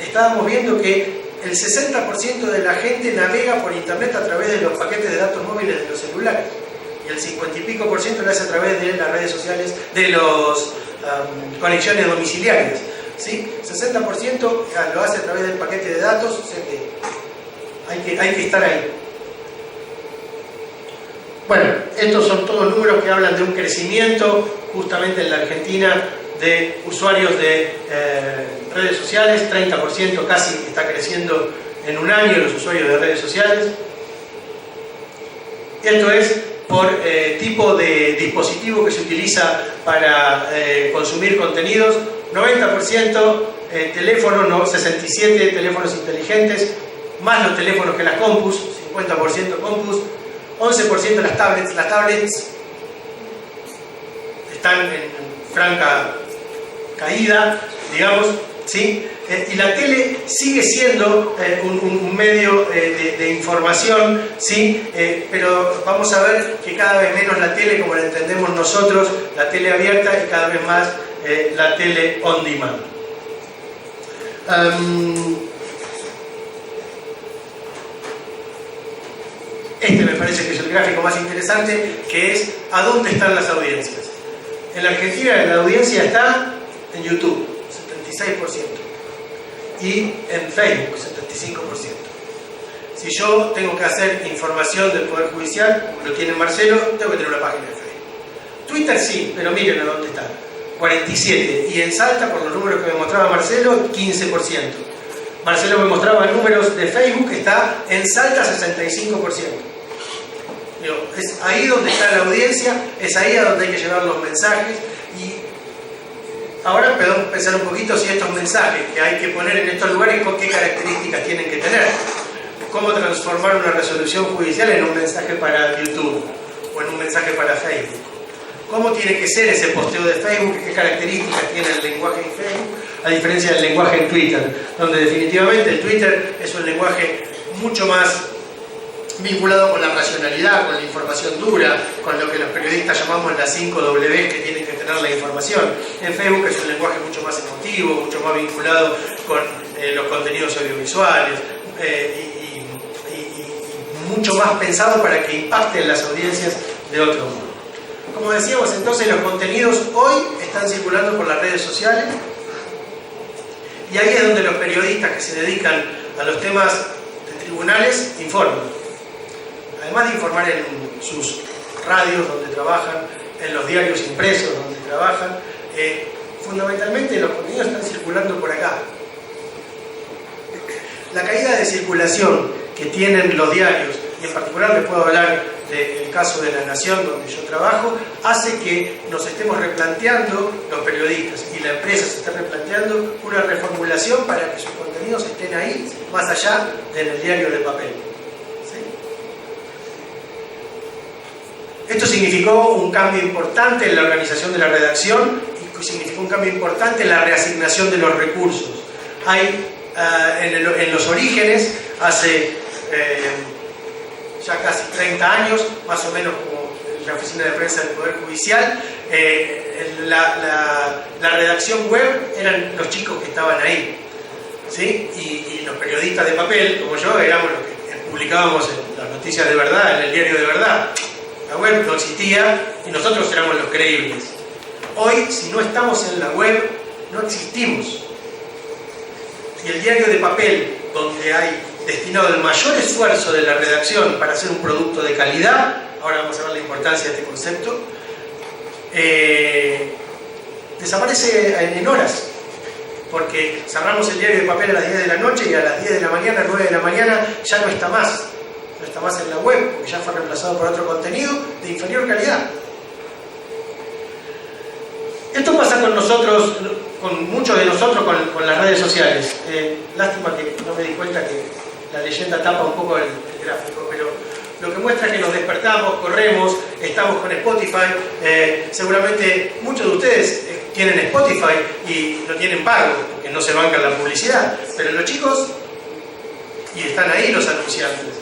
estábamos viendo que el 60% de la gente navega por Internet a través de los paquetes de datos móviles de los celulares. Y el 50 y pico % lo hace a través de las redes sociales, de las conexiones domiciliarias. ¿Sí? 60% lo hace a través del paquete de datos, o sea que hay que estar ahí. Bueno, estos son todos números que hablan de un crecimiento justamente en la Argentina de usuarios de redes sociales, 30% casi está creciendo en un año los usuarios de redes sociales. Esto es por tipo de dispositivo que se utiliza para consumir contenidos. 90% teléfonos, 67 teléfonos inteligentes, más los teléfonos que las compus, 50% compus, 11% las tablets. Las tablets están en franca caída, digamos, ¿sí? Y la tele sigue siendo un medio de información, ¿sí? Pero vamos a ver que cada vez menos la tele, como la entendemos nosotros, la tele abierta, y cada vez más la tele on demand. Este me parece que es el gráfico más interesante, que es a dónde están las audiencias. En la Argentina la audiencia está en YouTube, 76%, y en Facebook, 75%. Si yo tengo que hacer información del Poder Judicial, como lo tiene Marcelo, tengo que tener una página de Facebook. Twitter sí, pero miren a dónde está, 47%, y en Salta, por los números que me mostraba Marcelo, 15%. Marcelo me mostraba números de Facebook, que está en Salta 65%. Digo, es ahí donde está la audiencia, es ahí a donde hay que llevar los mensajes. Y ahora podemos pensar un poquito si estos mensajes que hay que poner en estos lugares, qué características tienen que tener. Cómo transformar una resolución judicial en un mensaje para YouTube o en un mensaje para Facebook. Cómo tiene que ser ese posteo de Facebook, qué características tiene el lenguaje en Facebook, a diferencia del lenguaje en Twitter, donde definitivamente el Twitter es un lenguaje mucho más vinculado con la racionalidad, con la información dura, con lo que los periodistas llamamos las 5 W que tienen que tener la información. En Facebook es un lenguaje mucho más emotivo, mucho más vinculado con los contenidos audiovisuales y mucho más pensado para que impacten las audiencias de otro modo. Como decíamos entonces, los contenidos hoy están circulando por las redes sociales, y ahí es donde los periodistas que se dedican a los temas de tribunales informan. Además de informar en sus radios donde trabajan, en los diarios impresos donde trabajan, fundamentalmente los contenidos están circulando por acá. La caída de circulación que tienen los diarios y en particular les puedo hablar del caso de La Nación, donde yo trabajo, hace que nos estemos replanteando, los periodistas y la empresa se están replanteando una reformulación para que sus contenidos estén ahí, más allá del diario de papel. ¿Sí? Esto significó un cambio importante en la organización de la redacción y significó un cambio importante en la reasignación de los recursos. Hay en los orígenes, hace ya casi 30 años, más o menos como la oficina de prensa del Poder Judicial, la redacción web eran los chicos que estaban ahí, ¿sí? Y los periodistas de papel, como yo, éramos los que publicábamos las noticias de verdad en el diario de verdad. La web no existía y nosotros éramos los creíbles. Hoy, si no estamos en la web, no existimos. Y el diario de papel, donde hay destinado el mayor esfuerzo de la redacción para hacer un producto de calidad, ahora vamos a ver la importancia de este concepto, desaparece en horas, porque cerramos el diario de papel a las 10 de la noche y a las 10 de la mañana, 9 de la mañana, ya no está más en la web, porque ya fue reemplazado por otro contenido de inferior calidad. Esto pasa con nosotros, con muchos de nosotros, con las redes sociales. Lástima que no me di cuenta que la leyenda tapa un poco el gráfico, pero lo que muestra es que nos despertamos, corremos, estamos con Spotify. Seguramente muchos de ustedes tienen Spotify y lo tienen pago, porque no se bancan la publicidad. Pero los chicos, y están ahí los anunciantes.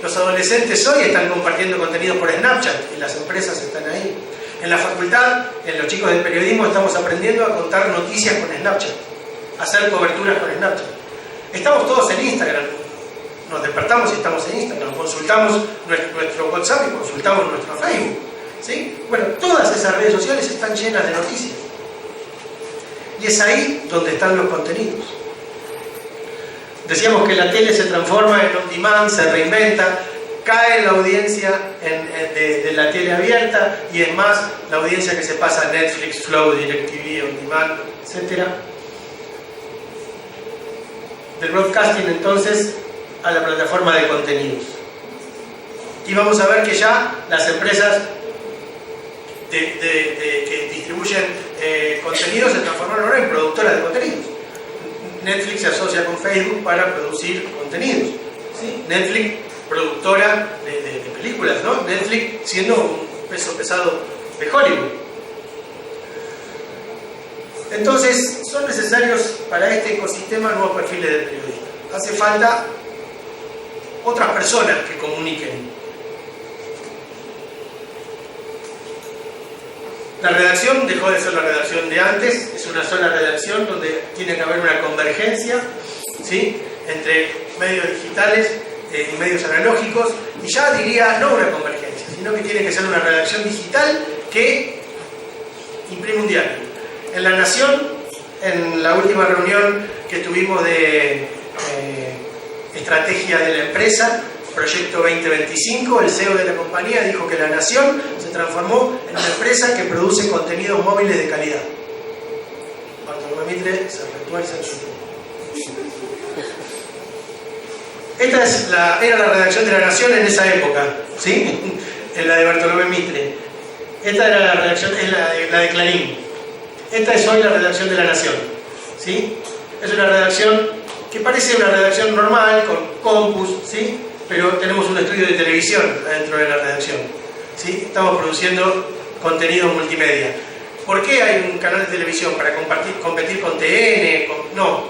Los adolescentes hoy están compartiendo contenidos por Snapchat y las empresas están ahí. En la facultad, en los chicos del periodismo, estamos aprendiendo a contar noticias con Snapchat, a hacer coberturas con Snapchat. Estamos todos en Instagram, nos despertamos y estamos en Instagram, consultamos nuestro WhatsApp y consultamos nuestro Facebook. ¿Sí? Bueno, todas esas redes sociales están llenas de noticias. Y es ahí donde están los contenidos. Decíamos que la tele se transforma en on demand, se reinventa, cae la audiencia de la tele abierta y es más la audiencia que se pasa a Netflix, Flow, DirecTV, On Demand, etc. Del broadcasting entonces a la plataforma de contenidos. Y vamos a ver que ya las empresas que distribuyen contenidos se transformaron ahora en productoras de contenidos. Netflix se asocia con Facebook para producir contenidos. ¿Sí? Netflix, productora de películas, ¿no? Netflix siendo un peso pesado de Hollywood. Entonces, son necesarios para este ecosistema nuevos perfiles de periodistas. Hace falta otras personas que comuniquen. La redacción dejó de ser la redacción de antes, es una sola redacción donde tiene que haber una convergencia, ¿sí?, entre medios digitales y medios analógicos, y ya diría no una convergencia, sino que tiene que ser una redacción digital que imprime un diario. En La Nación, en la última reunión que tuvimos de estrategia de la empresa, Proyecto 2025, el CEO de la compañía dijo que La Nación se transformó en una empresa que produce contenidos móviles de calidad. Bartolomé Mitre se reactualiza en su tiempo. Esta era la redacción de La Nación en esa época, ¿sí? En la de Bartolomé Mitre. Esta era la redacción, es la de Clarín. Esta es hoy la redacción de La Nación, ¿sí? Es una redacción que parece una redacción normal, con compus, ¿sí?, pero tenemos un estudio de televisión dentro de la redacción, ¿sí? Estamos produciendo contenido multimedia. ¿Por qué hay un canal de televisión? ¿Para competir con TN? No.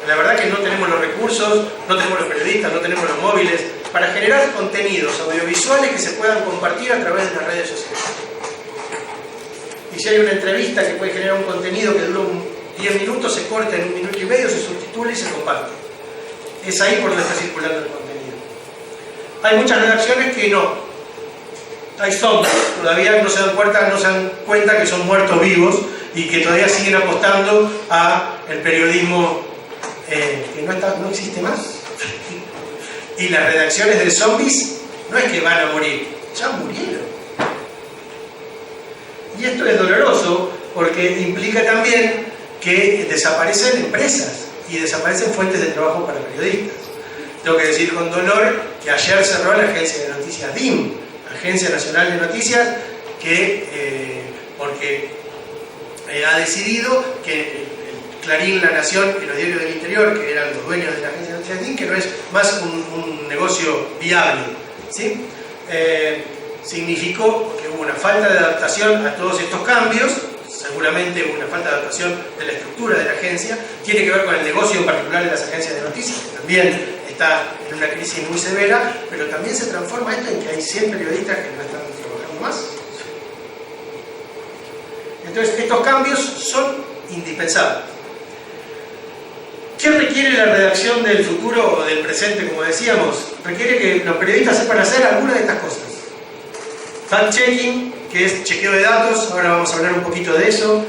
La verdad que no tenemos los recursos, no tenemos los periodistas, no tenemos los móviles para generar contenidos audiovisuales que se puedan compartir a través de las redes sociales. Y si hay una entrevista que puede generar un contenido que dura 10 minutos, se corta en 1 minuto y medio, se subtitula y se comparte. Es ahí por donde está circulando el contenido. Hay muchas redacciones que no. Hay zombies, todavía no se dan cuenta que son muertos vivos y que todavía siguen apostando a el periodismo que no existe más. Y las redacciones de zombies no es que van a morir, ya murieron. Y esto es doloroso porque implica también que desaparecen empresas y desaparecen fuentes de trabajo para periodistas. Tengo que decir con dolor que ayer cerró la agencia de noticias DIM, Agencia Nacional de Noticias, porque ha decidido que Clarín, La Nación y los diarios del interior, que eran los dueños de la agencia de noticias DIM, que no es más un negocio viable, ¿sí? Significó que hubo una falta de adaptación a todos estos cambios, seguramente hubo una falta de adaptación de la estructura de la agencia, tiene que ver con el negocio en particular de las agencias de noticias, que también está en una crisis muy severa, pero también se transforma esto en que hay 100 periodistas que no están trabajando más. Entonces, estos cambios son indispensables. ¿Qué requiere la redacción del futuro o del presente, como decíamos? Requiere que los periodistas sepan hacer algunas de estas cosas. Fact-checking, que es chequeo de datos, ahora vamos a hablar un poquito de eso.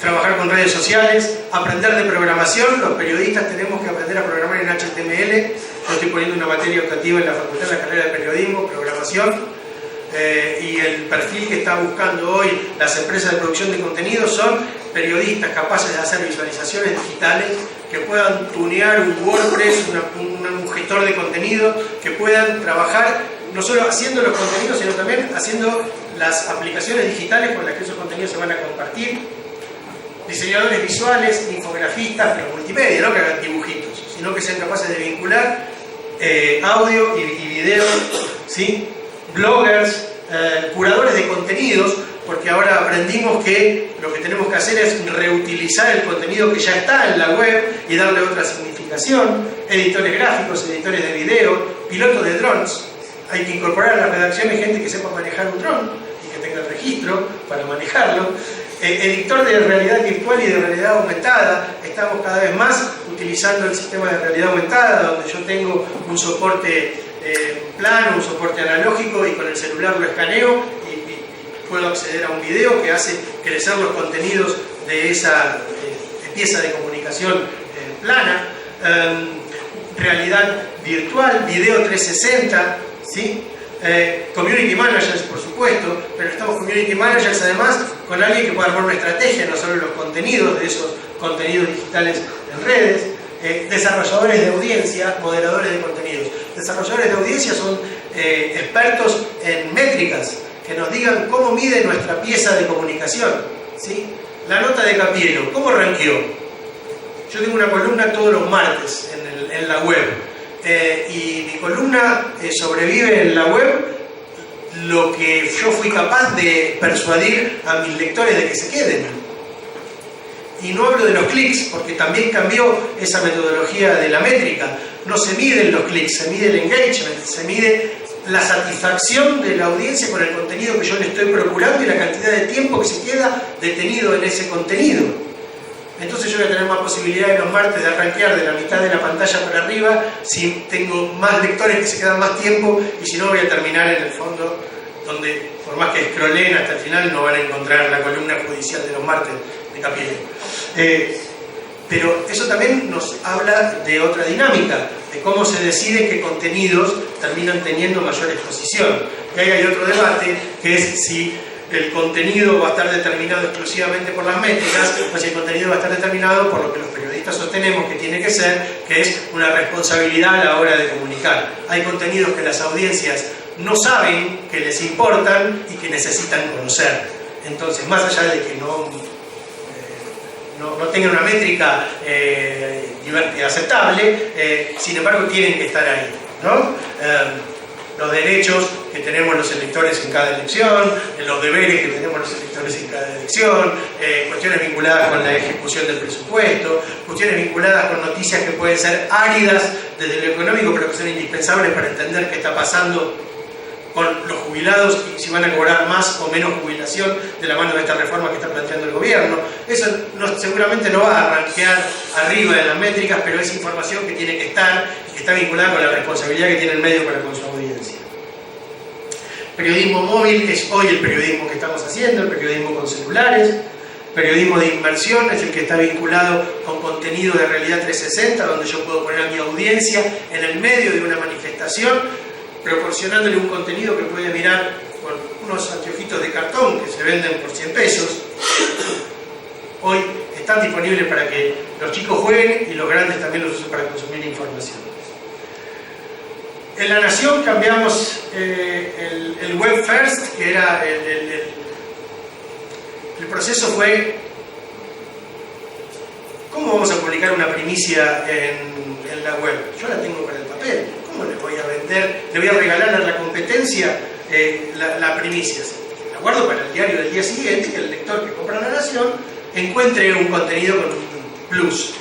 Trabajar con redes sociales, aprender de programación. Los periodistas tenemos que aprender a programar en HTML. Yo estoy poniendo una materia educativa en la facultad de la carrera de periodismo, programación. Y el perfil que está buscando hoy las empresas de producción de contenidos son periodistas capaces de hacer visualizaciones digitales, que puedan tunear un WordPress, un gestor de contenido, que puedan trabajar no solo haciendo los contenidos, sino también haciendo las aplicaciones digitales con las que esos contenidos se van a compartir. Diseñadores visuales, infografistas, pero multimedia, no que hagan dibujitos, sino que sean capaces de vincular audio y video, ¿sí? Bloggers, curadores de contenidos, porque ahora aprendimos que lo que tenemos que hacer es reutilizar el contenido que ya está en la web y darle otra significación. Editores gráficos, editores de video, pilotos de drones. Hay que incorporar a la redacción gente que sepa manejar un dron y que tenga el registro para manejarlo. Editor de realidad virtual y de realidad aumentada. Estamos cada vez más utilizando el sistema de realidad aumentada, donde yo tengo un soporte plano, un soporte analógico, y con el celular lo escaneo y puedo acceder a un video que hace crecer los contenidos de esa pieza de comunicación plana. Realidad virtual, video 360, ¿sí? Community managers, por supuesto, pero estamos community managers además con alguien que pueda armar una estrategia, no solo los contenidos de esos contenidos digitales en redes. Desarrolladores de audiencia, moderadores de contenidos. Desarrolladores de audiencia son expertos en métricas, que nos digan cómo mide nuestra pieza de comunicación, ¿sí? La nota de Capielo, ¿cómo ranqueó? Yo tengo una columna todos los martes en la web, y mi columna sobrevive en la web lo que yo fui capaz de persuadir a mis lectores de que se queden. Y no hablo de los clics, porque también cambió esa metodología de la métrica. No se miden los clics, se mide el engagement, se mide la satisfacción de la audiencia con el contenido que yo le estoy procurando y la cantidad de tiempo que se queda detenido en ese contenido. Entonces yo voy a tener más posibilidades los martes de arranquear de la mitad de la pantalla para arriba si tengo más lectores que se quedan más tiempo, y si no voy a terminar en el fondo, donde por más que scrolleen hasta el final no van a encontrar la columna judicial de los martes de Capielo. Pero eso también nos habla de otra dinámica, de cómo se decide qué contenidos terminan teniendo mayor exposición. Y ahí hay otro debate, que es si el contenido va a estar determinado exclusivamente por las métricas, o si el contenido va a estar determinado por lo que los periodistas sostenemos que tiene que ser, que es una responsabilidad a la hora de comunicar. Hay contenidos que las audiencias no saben, que les importan y que necesitan conocer. Entonces, más allá de que no tengan una métrica aceptable, sin embargo tienen que estar ahí, ¿no? Los derechos que tenemos los electores en cada elección, los deberes que tenemos los electores en cada elección, cuestiones vinculadas con la ejecución del presupuesto, cuestiones vinculadas con noticias que pueden ser áridas desde lo económico, pero que son indispensables para entender qué está pasando con los jubilados y si van a cobrar más o menos jubilación de la mano de esta reforma que está planteando el gobierno. Eso seguramente no va a arranquear arriba de las métricas, pero es información que tiene que estar y que está vinculada con la responsabilidad que tiene el medio para con su audiencia. Periodismo móvil es hoy el periodismo que estamos haciendo, el periodismo con celulares. Periodismo de inmersión es el que está vinculado con contenido de realidad 360, donde yo puedo poner a mi audiencia en el medio de una manifestación, proporcionándole un contenido que puede mirar con unos anteojitos de cartón que se venden por 100 pesos. Hoy están disponibles para que los chicos jueguen y los grandes también los usen para consumir información. En La Nación cambiamos el web first, que era el proceso fue: ¿cómo vamos a publicar una primicia en la web? Yo la tengo para el papel. ¿Cómo le voy a vender? ¿Le voy a regalar a la competencia la primicia? La guardo para el diario del día siguiente, que el lector que compra La Nación encuentre un contenido con un plus.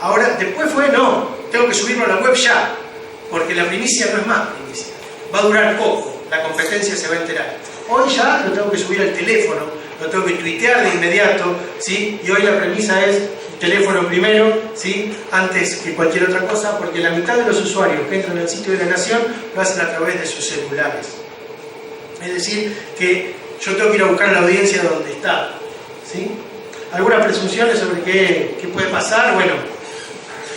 Ahora, después fue, no, tengo que subirlo a la web ya, porque la primicia no es más primicia. Va a durar poco, la competencia se va a enterar. Hoy ya lo tengo que subir al teléfono, lo tengo que tuitear de inmediato, ¿sí? Y hoy la premisa es teléfono primero, ¿sí? Antes que cualquier otra cosa, porque la mitad de los usuarios que entran al sitio de La Nación lo hacen a través de sus celulares. Es decir, que yo tengo que ir a buscar la audiencia donde está, ¿sí? ¿Algunas presunciones sobre qué puede pasar? Bueno,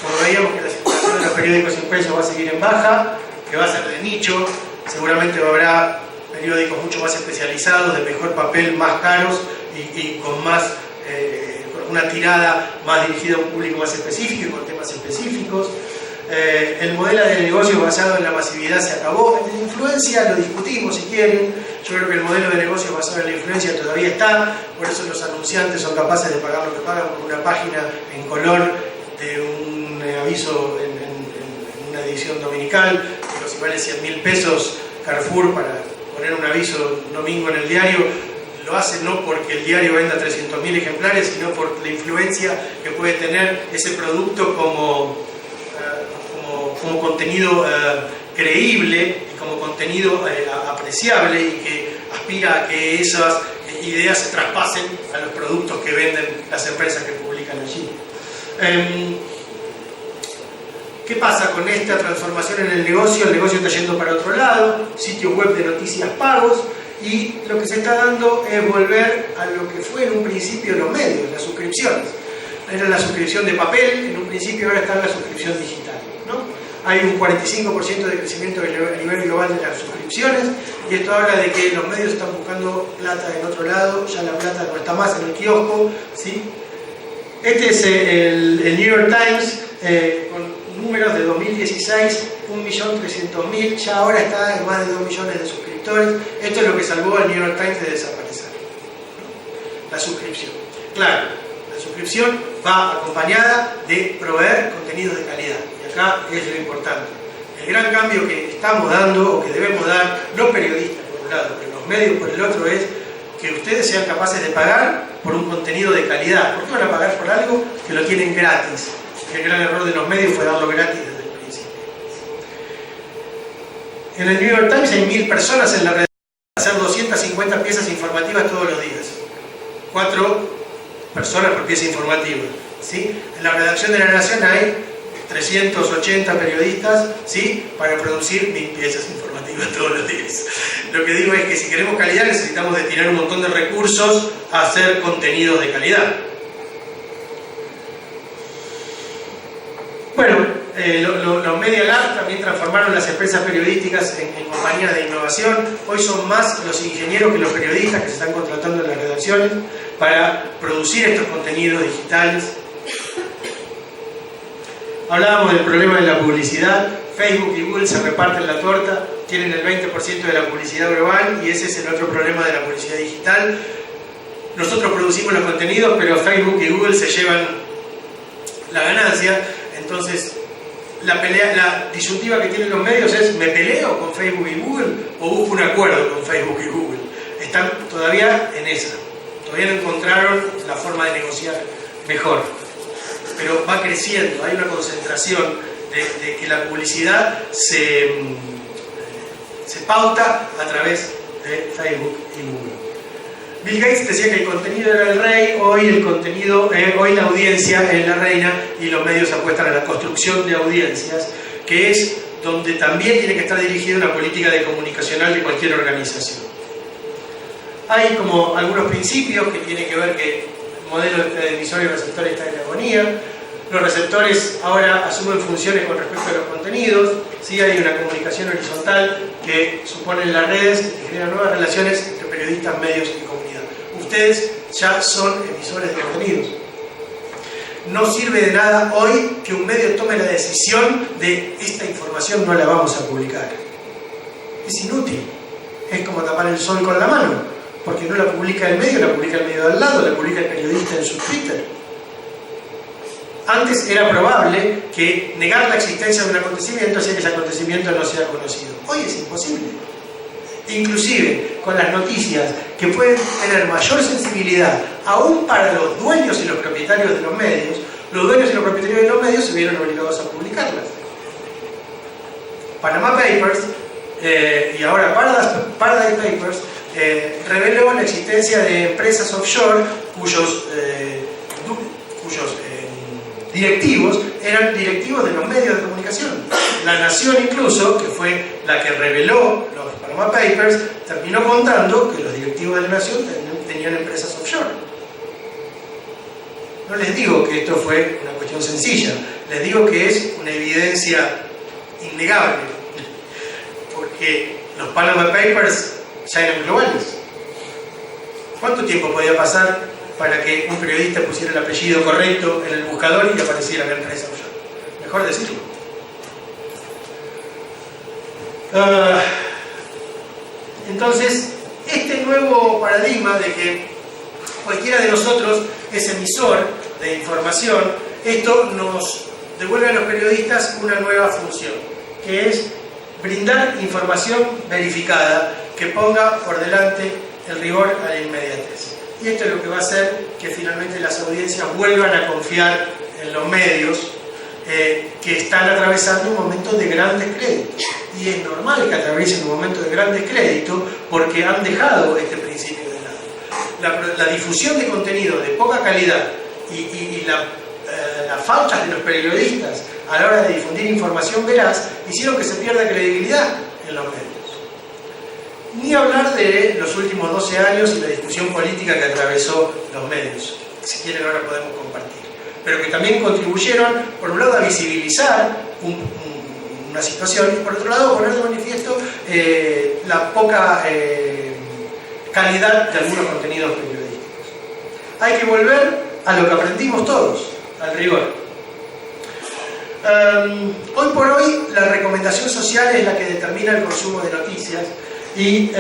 como veíamos que la circulación de los periódicos impresos va a seguir en baja, que va a ser de nicho, seguramente habrá periódicos mucho más especializados, de mejor papel, más caros y con más una tirada más dirigida a un público más específico y con temas específicos. El modelo de negocio basado en la masividad se acabó. En la influencia lo discutimos si quieren. Yo creo que el modelo de negocio basado en la influencia todavía está, por eso los anunciantes son capaces de pagar lo que pagan por una página en color de un aviso en una edición dominical, pero si vale 100.000 pesos Carrefour para poner un aviso domingo en el diario, lo hace no porque el diario venda 300.000 ejemplares, sino por la influencia que puede tener ese producto como contenido creíble y como contenido apreciable y que aspira a que esas ideas se traspasen a los productos que venden las empresas que publican allí. ¿Qué pasa con esta transformación en el negocio? El negocio está yendo para otro lado, sitio web de noticias pagos, y lo que se está dando es volver a lo que fue en un principio los medios, las suscripciones. Era la suscripción de papel, en un principio ahora está la suscripción digital, ¿no? Hay un 45% de crecimiento a nivel global de las suscripciones, y esto habla de que los medios están buscando plata en otro lado, ya la plata no está más en el kiosco, ¿sí? Este es el New York Times, con números de 2016, 1.300.000, ya ahora está en más de 2 millones de suscriptores. Esto es lo que salvó al New York Times de desaparecer, ¿no? La suscripción. Claro, la suscripción va acompañada de proveer contenidos de calidad. Acá es lo importante. El gran cambio que estamos dando, o que debemos dar, los periodistas por un lado, pero los medios por el otro, es que ustedes sean capaces de pagar por un contenido de calidad. ¿Por qué van a pagar por algo que lo tienen gratis? El gran error de los medios fue darlo gratis desde el principio. En el New York Times hay 1.000 personas en la redacción para hacer 250 piezas informativas todos los días. 4 personas por pieza informativa, ¿sí? En la redacción de La Nación hay 380 periodistas, ¿sí? Para producir 1.000 piezas informativas todos los días. Lo que digo es que si queremos calidad necesitamos destinar un montón de recursos a hacer contenidos de calidad. Bueno, los Media Lab también transformaron las empresas periodísticas en compañías de innovación. Hoy son más los ingenieros que los periodistas que se están contratando en las redacciones para producir estos contenidos digitales. Hablábamos del problema de la publicidad. Facebook y Google se reparten la torta, tienen el 20% de la publicidad global, y ese es el otro problema de la publicidad digital. Nosotros producimos los contenidos, pero Facebook y Google se llevan la ganancia. Entonces, la disyuntiva que tienen los medios es: ¿me peleo con Facebook y Google o busco un acuerdo con Facebook y Google? Están todavía en esa. Todavía no encontraron la forma de negociar mejor. Pero va creciendo, hay una concentración de que la publicidad se pauta a través de Facebook y Google. Bill Gates decía que el contenido era el rey, hoy la audiencia es la reina, y los medios apuestan a la construcción de audiencias, que es donde también tiene que estar dirigida una política comunicacional de cualquier organización. Hay como algunos principios que tienen que ver que el modelo de emisor y receptor está en armonía. Los receptores ahora asumen funciones con respecto a los contenidos. Sí, hay una comunicación horizontal que suponen las redes y generan nuevas relaciones entre periodistas, medios y comunidad. Ustedes ya son emisores de contenidos. no sirve de nada hoy que un medio tome la decisión de esta información no la vamos a publicar. Es inútil. Es como tapar el sol con la mano, porque no la publica el medio, la publica el medio de al lado, la publica el periodista en su Twitter. Antes era probable que negar la existencia de un acontecimiento hacía que ese acontecimiento no sea conocido. Hoy es imposible. Inclusive con las noticias que pueden tener mayor sensibilidad, aún para los dueños y los propietarios de los medios, los dueños y los propietarios de los medios se vieron obligados a publicarlas. Panama Papers y ahora Paradise Papers reveló la existencia de empresas offshore cuyos directivos eran directivos de los medios de comunicación. La Nación incluso, que fue la que reveló los Panama Papers, terminó contando que los directivos de la Nación tenían empresas offshore. No les digo que esto fue una cuestión sencilla, les digo que es una evidencia innegable, porque los Panama Papers ya eran globales. ¿Cuánto tiempo podía pasar para que un periodista pusiera el apellido correcto en el buscador y apareciera la empresa offshore? Mejor decirlo. Entonces, este nuevo paradigma de que cualquiera de nosotros es emisor de información, esto nos devuelve a los periodistas una nueva función, que es brindar información verificada que ponga por delante el rigor a la inmediatez. Y esto es lo que va a hacer que finalmente las audiencias vuelvan a confiar en los medios que están atravesando un momento de gran descrédito. Y es normal que atraviesen un momento de gran descrédito porque han dejado este principio de lado. La difusión de contenido de poca calidad y la falta de los periodistas a la hora de difundir información veraz hicieron que se pierda credibilidad en los medios. Ni hablar de los últimos 12 años y la discusión política que atravesó los medios, que si quieren ahora podemos compartir, pero que también contribuyeron, por un lado, a visibilizar una situación y, por otro lado, a poner de manifiesto la poca calidad de algunos contenidos periodísticos. Hay que volver a lo que aprendimos todos, al rigor. Hoy por hoy, la recomendación social es la que determina el consumo de noticias y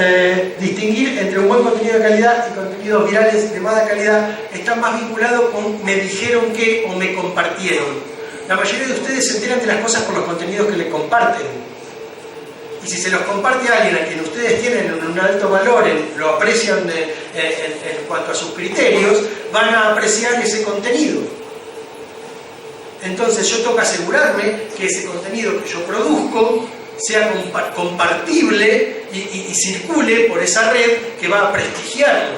distinguir entre un buen contenido de calidad y contenidos virales de mala calidad está más vinculado con me dijeron que o me compartieron. La mayoría de ustedes se enteran de las cosas por los contenidos que les comparten. Y si se los comparte a alguien a quien ustedes tienen un alto valor, lo aprecian en cuanto a sus criterios, van a apreciar ese contenido. Entonces yo tengo que asegurarme que ese contenido que yo produzco sea compartible y circule por esa red que va a prestigiar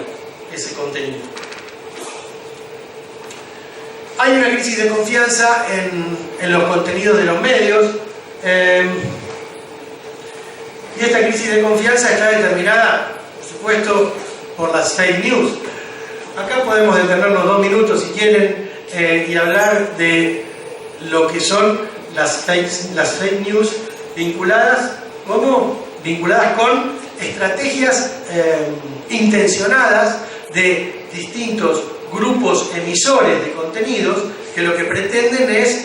ese contenido. Hay una crisis de confianza en los contenidos de los medios y esta crisis de confianza está determinada, por supuesto, por las fake news. Acá podemos detenernos 2 minutos si quieren y hablar de lo que son las fake news vinculadas con estrategias intencionadas de distintos grupos emisores de contenidos que lo que pretenden es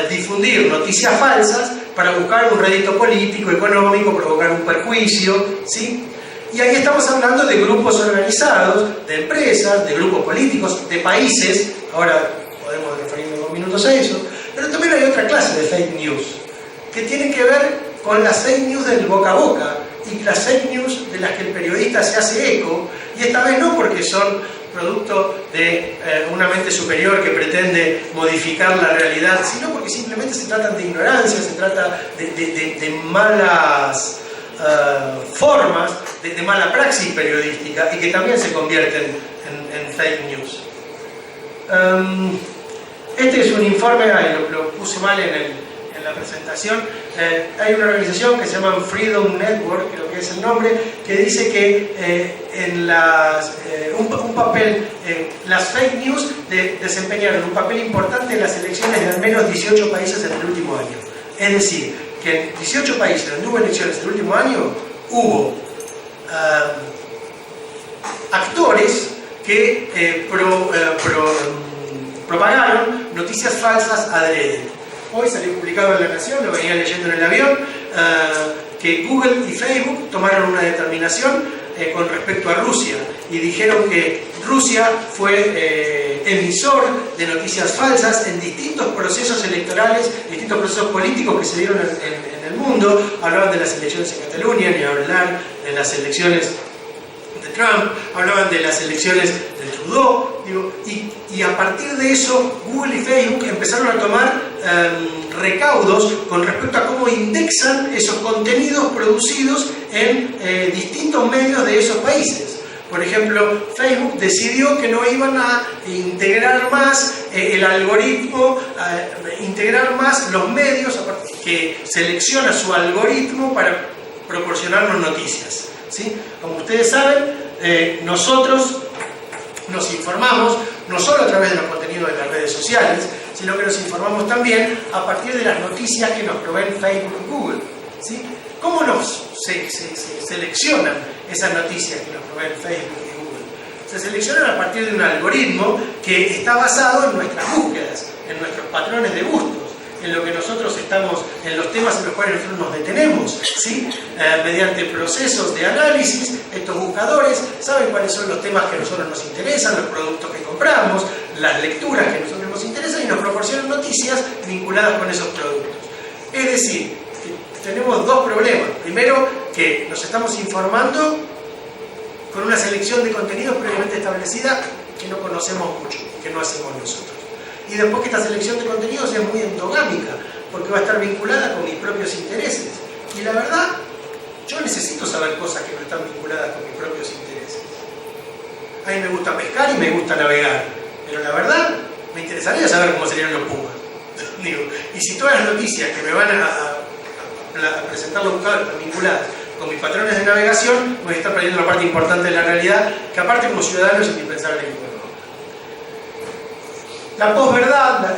difundir noticias falsas para buscar un rédito político, económico, provocar un perjuicio, ¿sí? Y ahí estamos hablando de grupos organizados, de empresas, de grupos políticos, de países. Ahora podemos referirnos 2 minutos a eso. Pero también hay otra clase de fake news que tienen que ver con las fake news del boca a boca y las fake news de las que el periodista se hace eco, y esta vez no porque son producto de una mente superior que pretende modificar la realidad, sino porque simplemente se tratan de ignorancia, se trata de malas formas, de mala praxis periodística y que también se convierten en fake news. Este es un informe, lo puse mal en la presentación. Hay una organización que se llama Freedom Network, creo que es el nombre, que dice que las fake news desempeñaron un papel importante en las elecciones de al menos 18 países en el último año. Es decir, que en 18 países donde hubo elecciones el último año, hubo actores que propagaron noticias falsas adrede. Hoy salió publicado en La Nación, lo venía leyendo en el avión, que Google y Facebook tomaron una determinación con respecto a Rusia y dijeron que Rusia fue emisor de noticias falsas en distintos procesos electorales, distintos procesos políticos que se dieron en el mundo. Hablaban de las elecciones en Cataluña, ni hablar de las elecciones de Trump, hablaban de las elecciones de Trudeau, y a partir de eso Google y Facebook empezaron a tomar recaudos con respecto a cómo indexan esos contenidos producidos en distintos medios de esos países. Por ejemplo, Facebook decidió que no iban a integrar más el algoritmo, integrar más los medios que selecciona su algoritmo para proporcionarnos noticias, ¿sí? Como ustedes saben, nosotros nos informamos no solo a través de los contenidos de las redes sociales, sino que nos informamos también a partir de las noticias que nos proveen Facebook y Google, ¿sí? ¿Cómo se seleccionan esas noticias que nos proveen Facebook y Google? Se seleccionan a partir de un algoritmo que está basado en nuestras búsquedas, en nuestros patrones de gustos, en lo que nosotros estamos, en los temas en los cuales nosotros nos detenemos, ¿sí? Mediante procesos de análisis, estos buscadores saben cuáles son los temas que a nosotros nos interesan, los productos que compramos, las lecturas que a nosotros nos interesan y nos proporcionan noticias vinculadas con esos productos. Es decir, que tenemos dos problemas. Primero, que nos estamos informando con una selección de contenidos previamente establecida que no conocemos mucho, que no hacemos nosotros. Y después que esta selección de contenidos es muy endogámica, porque va a estar vinculada con mis propios intereses. Y la verdad, yo necesito saber cosas que no están vinculadas con mis propios intereses. A mí me gusta pescar y me gusta navegar, pero la verdad, me interesaría saber cómo serían los pumas. Y si todas las noticias que me van a presentar los buscadores están vinculadas con mis patrones de navegación, voy a estar perdiendo una parte importante de la realidad, que aparte como ciudadano es indispensable que conozca. La posverdad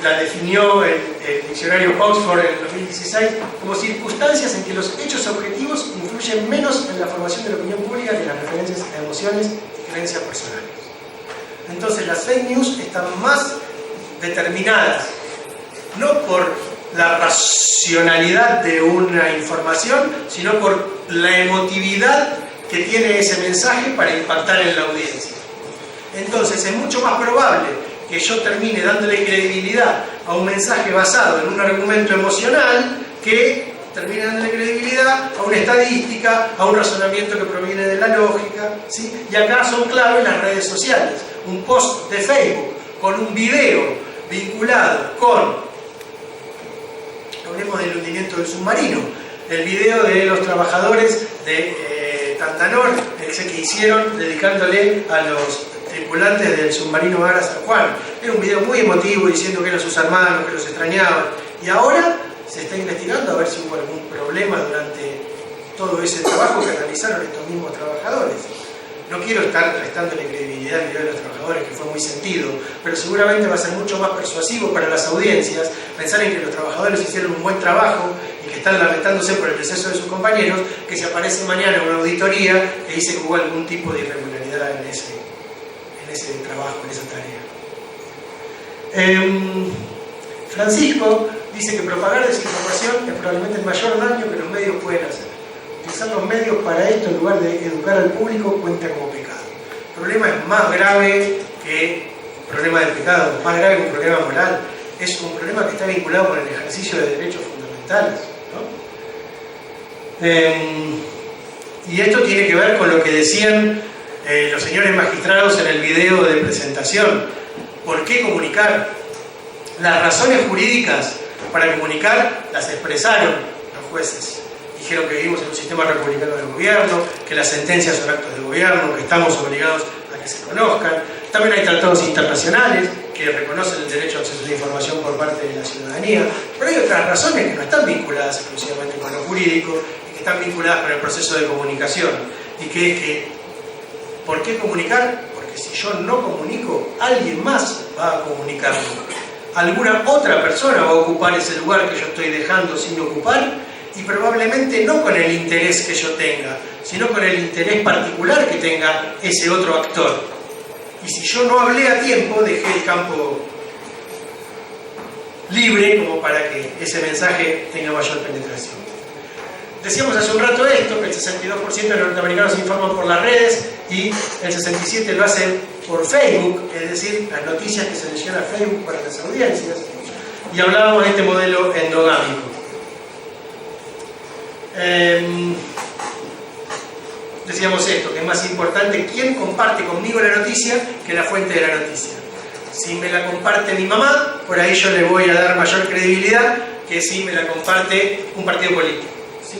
la definió el diccionario Oxford en el 2016 como circunstancias en que los hechos objetivos influyen menos en la formación de la opinión pública que las referencias a emociones y creencias personales. Entonces las fake news están más determinadas no por la racionalidad de una información, sino por la emotividad que tiene ese mensaje para impactar en la audiencia. Entonces es mucho más probable que yo termine dándole credibilidad a un mensaje basado en un argumento emocional que termine dándole credibilidad a una estadística, a un razonamiento que proviene de la lógica, ¿sí? Y acá son clave las redes sociales. Un post de Facebook con un video vinculado con, hablemos del hundimiento del submarino, el video de los trabajadores de Tantanor, ese que hicieron dedicándole a los tripulantes del submarino Ara San Juan. Era un video muy emotivo diciendo que eran sus hermanos, que los extrañaban. Y ahora se está investigando a ver si hubo algún problema durante todo ese trabajo que realizaron estos mismos trabajadores. No quiero estar restándole credibilidad al video de los trabajadores, que fue muy sentido, pero seguramente va a ser mucho más persuasivo para las audiencias pensar en que los trabajadores hicieron un buen trabajo y que están lamentándose por el deceso de sus compañeros, que si aparece mañana una auditoría que dice que hubo algún tipo de irregularidad en ese trabajo, en esa tarea. Francisco dice que propagar desinformación es probablemente el mayor daño que los medios pueden hacer. Utilizar los medios para esto en lugar de educar al público cuenta como pecado. El problema es más grave que el problema del pecado, más grave que un problema moral. Es un problema que está vinculado con el ejercicio de derechos fundamentales, ¿no? Y esto tiene que ver con lo que decían los señores magistrados en el video de presentación. ¿Por qué comunicar? Las razones jurídicas para comunicar las expresaron los jueces. Dijeron que vivimos en un sistema republicano de gobierno, que las sentencias son actos de gobierno, que estamos obligados a que se conozcan. También hay tratados internacionales que reconocen el derecho a acceso a la información por parte de la ciudadanía. Pero hay otras razones que no están vinculadas exclusivamente con lo jurídico y que están vinculadas con el proceso de comunicación. Y que es que, ¿por qué comunicar? Porque si yo no comunico, alguien más va a comunicarlo. Alguna otra persona va a ocupar ese lugar que yo estoy dejando sin ocupar, y probablemente no con el interés que yo tenga, sino con el interés particular que tenga ese otro actor. y si yo no hablé a tiempo, dejé el campo libre como para que ese mensaje tenga mayor penetración. Decíamos hace un rato esto, que el 62% de los norteamericanos se informan por las redes y el 67% lo hacen por Facebook, es decir, las noticias que selecciona Facebook para las audiencias. Y hablábamos de este modelo endogámico. Decíamos esto, que es más importante quién comparte conmigo la noticia que la fuente de la noticia. Si me la comparte mi mamá, por ahí yo le voy a dar mayor credibilidad que si me la comparte un partido político, ¿sí?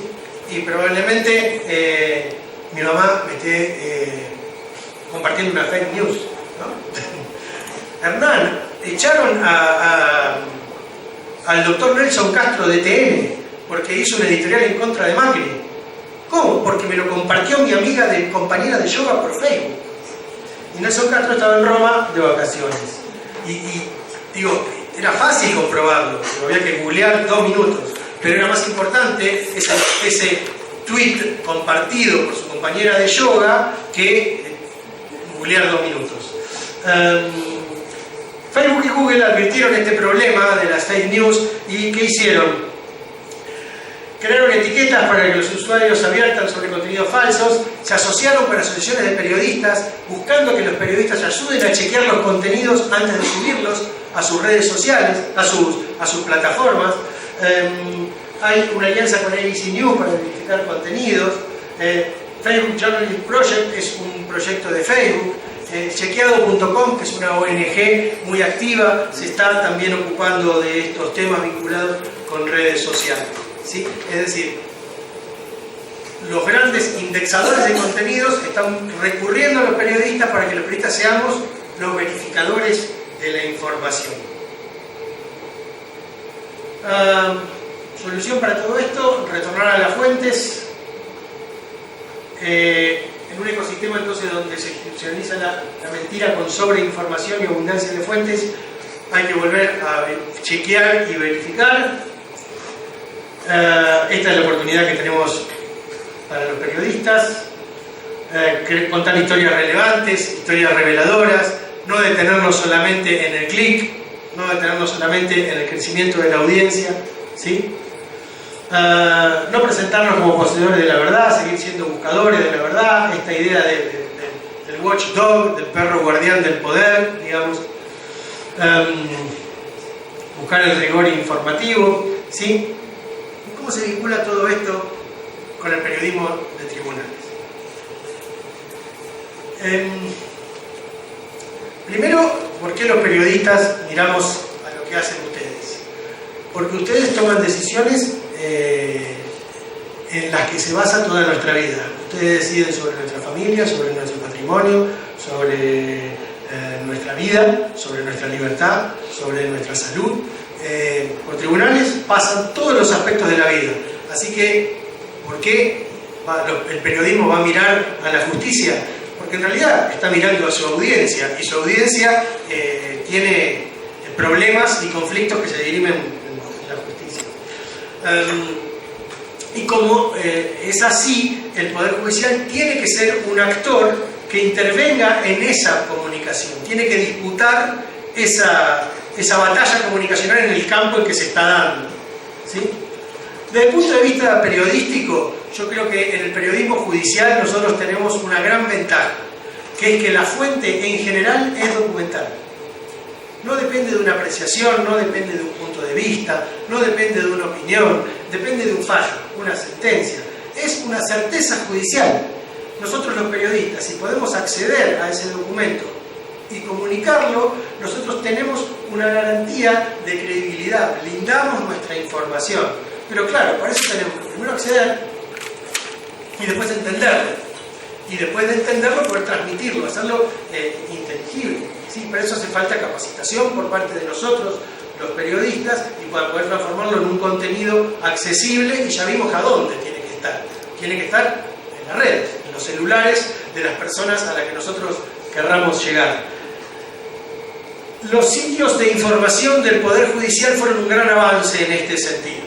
Y probablemente mi mamá me esté compartiendo una fake news, ¿no? Hernán, echaron al doctor Nelson Castro de TN porque hizo una editorial en contra de Macri. ¿Cómo? Porque me lo compartió mi amiga compañera de yoga por Facebook. Y Nelson Castro estaba en Roma de vacaciones. Y digo, era fácil comprobarlo, había que googlear 2 minutos, pero era más importante ese tweet compartido por su compañera de yoga que googlear 2 minutos. Facebook y Google advirtieron este problema de las fake news y ¿qué hicieron? Crearon etiquetas para que los usuarios adviertan sobre contenidos falsos, se asociaron con asociaciones de periodistas, buscando que los periodistas ayuden a chequear los contenidos antes de subirlos a sus redes sociales, a sus plataformas. Hay una alianza con ABC News para verificar contenidos. Facebook Journalism Project es un proyecto de Facebook. Chequeado.com, que es una ONG muy activa, se está también ocupando de estos temas vinculados con redes sociales. ¿Sí? Es decir, los grandes indexadores de contenidos están recurriendo a los periodistas para que los periodistas seamos los verificadores de la información. Solución para todo esto, retornar a las fuentes. En un ecosistema entonces donde se institucionaliza la mentira con sobreinformación y abundancia de fuentes, hay que volver a chequear y verificar. Esta es la oportunidad que tenemos para los periodistas, contar historias relevantes, historias reveladoras, no detenernos solamente en el clic, no detenernos solamente en el crecimiento de la audiencia, ¿sí? No presentarnos como poseedores de la verdad, seguir siendo buscadores de la verdad, esta idea del watchdog, del perro guardián del poder, digamos, buscar el rigor informativo, ¿sí? ¿Cómo se vincula todo esto con el periodismo de tribunales? Primero, ¿por qué los periodistas miramos a lo que hacen ustedes? Porque ustedes toman decisiones en las que se basa toda nuestra vida. Ustedes deciden sobre nuestra familia, sobre nuestro patrimonio, sobre nuestra vida, sobre nuestra libertad, sobre nuestra salud. Por tribunales pasan todos los aspectos de la vida. Así que, ¿por qué el periodismo va a mirar a la justicia? Porque en realidad está mirando a su audiencia, y su audiencia tiene problemas y conflictos que se dirimen en la justicia. Y como es así, el Poder Judicial tiene que ser un actor que intervenga en esa comunicación, tiene que disputar esa batalla comunicacional en el campo en que se está dando, ¿sí? Desde el punto de vista periodístico, yo creo que en el periodismo judicial nosotros tenemos una gran ventaja, que es que la fuente en general es documental. No depende de una apreciación, no depende de un punto de vista, no depende de una opinión, depende de un fallo, una sentencia. Es una certeza judicial. Nosotros los periodistas, si podemos acceder a ese documento y comunicarlo, nosotros tenemos una garantía de credibilidad, blindamos nuestra información. Pero claro, para eso tenemos que primero acceder y después entenderlo. Y después de entenderlo, poder transmitirlo, hacerlo inteligible. ¿Sí? Para eso hace falta capacitación por parte de nosotros, los periodistas, y para poder transformarlo en un contenido accesible, y ya vimos a dónde tiene que estar. Tiene que estar en las redes, en los celulares de las personas a las que nosotros querramos llegar. Los sitios de información del Poder Judicial fueron un gran avance en este sentido.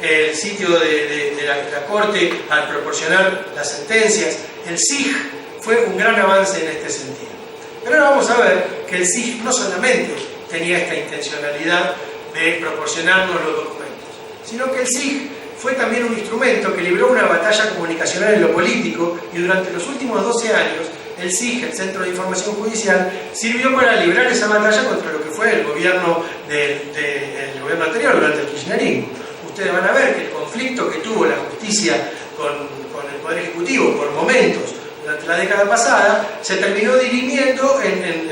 El sitio de la Corte al proporcionar las sentencias, el SIG, fue un gran avance en este sentido. Pero ahora vamos a ver que el SIG no solamente tenía esta intencionalidad de proporcionarnos los documentos, sino que el SIG fue también un instrumento que libró una batalla comunicacional en lo político, y durante los últimos 12 años el SIG, el Centro de Información Judicial, sirvió para librar esa batalla contra lo que fue el gobierno anterior, durante el kirchnerismo. Ustedes van a ver que el conflicto que tuvo la justicia con el Poder Ejecutivo por momentos durante la década pasada se terminó dirimiendo en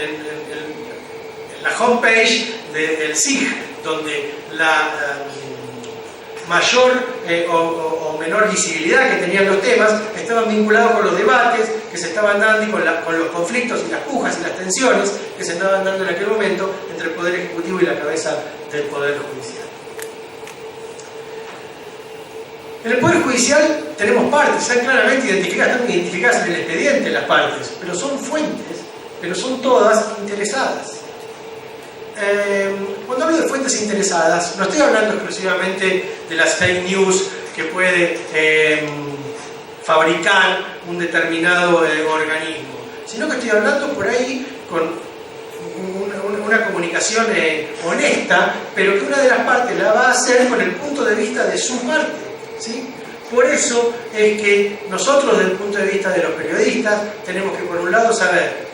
la homepage del SIG, donde la mayor o menor visibilidad que tenían los temas estaban vinculados con los debates que se estaban dando y con los conflictos y las pujas y las tensiones que se estaban dando en aquel momento entre el Poder Ejecutivo y la cabeza del Poder Judicial. En el Poder Judicial tenemos partes, están claramente identificadas, están identificadas en el expediente las partes, pero son fuentes, pero son todas interesadas. Cuando hablo de fuentes interesadas, no estoy hablando exclusivamente de las fake news que puede fabricar un determinado organismo, sino que estoy hablando por ahí con una comunicación honesta, pero que una de las partes la va a hacer con el punto de vista de su parte, ¿sí? Por eso es que nosotros, desde el punto de vista de los periodistas, tenemos que por un lado saber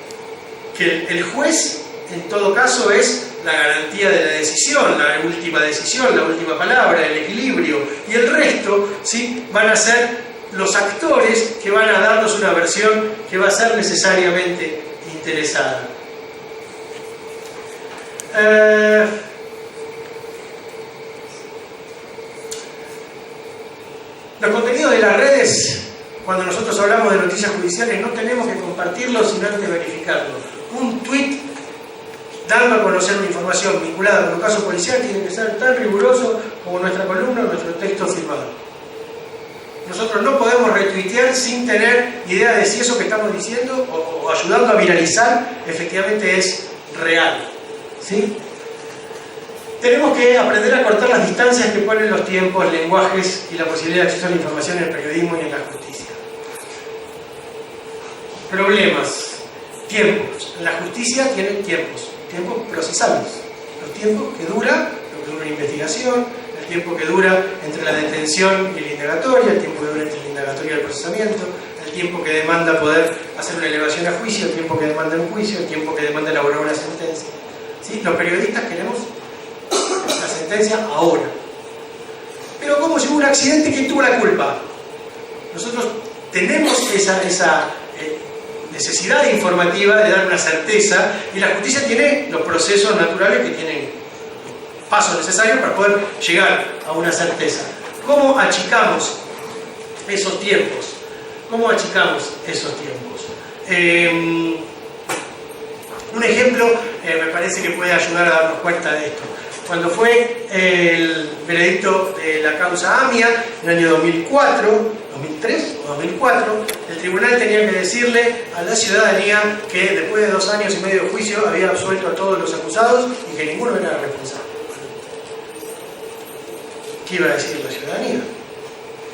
que el juez en todo caso es la garantía de la decisión, la última decisión, la última palabra, el equilibrio, y el resto, ¿sí?, van a ser los actores que van a darnos una versión que va a ser necesariamente interesada. Los contenidos de las redes, cuando nosotros hablamos de noticias judiciales, no tenemos que compartirlos sino antes verificarlos. Un tweet dando a conocer una información vinculada con un caso policial tiene que ser tan riguroso como nuestra columna o nuestro texto firmado. Nosotros no podemos retuitear sin tener idea de si eso que estamos diciendo o ayudando a viralizar efectivamente es real, ¿sí? Tenemos que aprender a cortar las distancias que ponen los tiempos, lenguajes y la posibilidad de acceso a la información en el periodismo y en la justicia. Problemas, tiempos. La justicia tiene tiempos procesables. Los tiempos que dura, lo que dura una investigación, el tiempo que dura entre la detención y la indagatoria, el tiempo que dura entre la indagatoria y el procesamiento, el tiempo que demanda poder hacer una elevación a juicio, el tiempo que demanda un juicio, el tiempo que demanda elaborar una sentencia. ¿Sí? Los periodistas queremos la sentencia ahora. Pero como si hubo un accidente, ¿quién tuvo la culpa? Nosotros tenemos esa necesidad informativa de dar una certeza, y la justicia tiene los procesos naturales que tienen pasos necesarios para poder llegar a una certeza. ¿Cómo achicamos esos tiempos? ¿Cómo achicamos esos tiempos? Un ejemplo me parece que puede ayudar a darnos cuenta de esto. Cuando fue el veredicto de la causa AMIA en el año 2003 o 2004, el tribunal tenía que decirle a la ciudadanía que después de 2 años y medio de juicio había absuelto a todos los acusados y que ninguno era responsable. ¿Qué iba a decir la ciudadanía?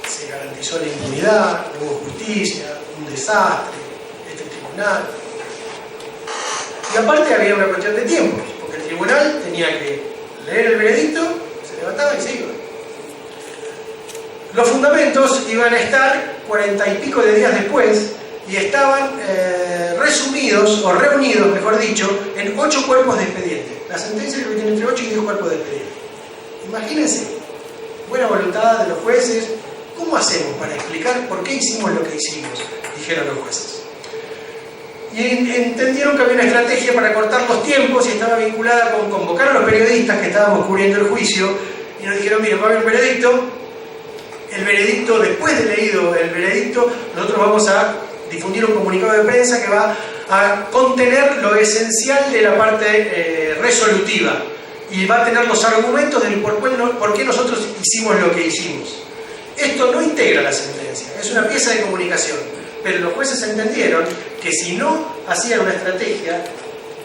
Se garantizó la impunidad, no hubo justicia, un desastre, este tribunal. Y aparte había una cuestión de tiempos, porque el tribunal tenía que leer el veredicto, se levantaba y se iba. Los fundamentos iban a estar 40 y pico de días después y estaban resumidos, o reunidos, mejor dicho, en 8 cuerpos de expediente. La sentencia creo que tiene entre 8 y 10 cuerpos de expediente. Imagínense, buena voluntad de los jueces. ¿Cómo hacemos para explicar por qué hicimos lo que hicimos?, dijeron los jueces. Y entendieron que había una estrategia para cortar los tiempos y estaba vinculada con convocar a los periodistas que estábamos cubriendo el juicio, y nos dijeron: miren, va a haber un veredicto. El veredicto, después de leído el veredicto, nosotros vamos a difundir un comunicado de prensa que va a contener lo esencial de la parte resolutiva, y va a tener los argumentos del por qué nosotros hicimos lo que hicimos. Esto no integra la sentencia, es una pieza de comunicación, pero los jueces entendieron que si no hacían una estrategia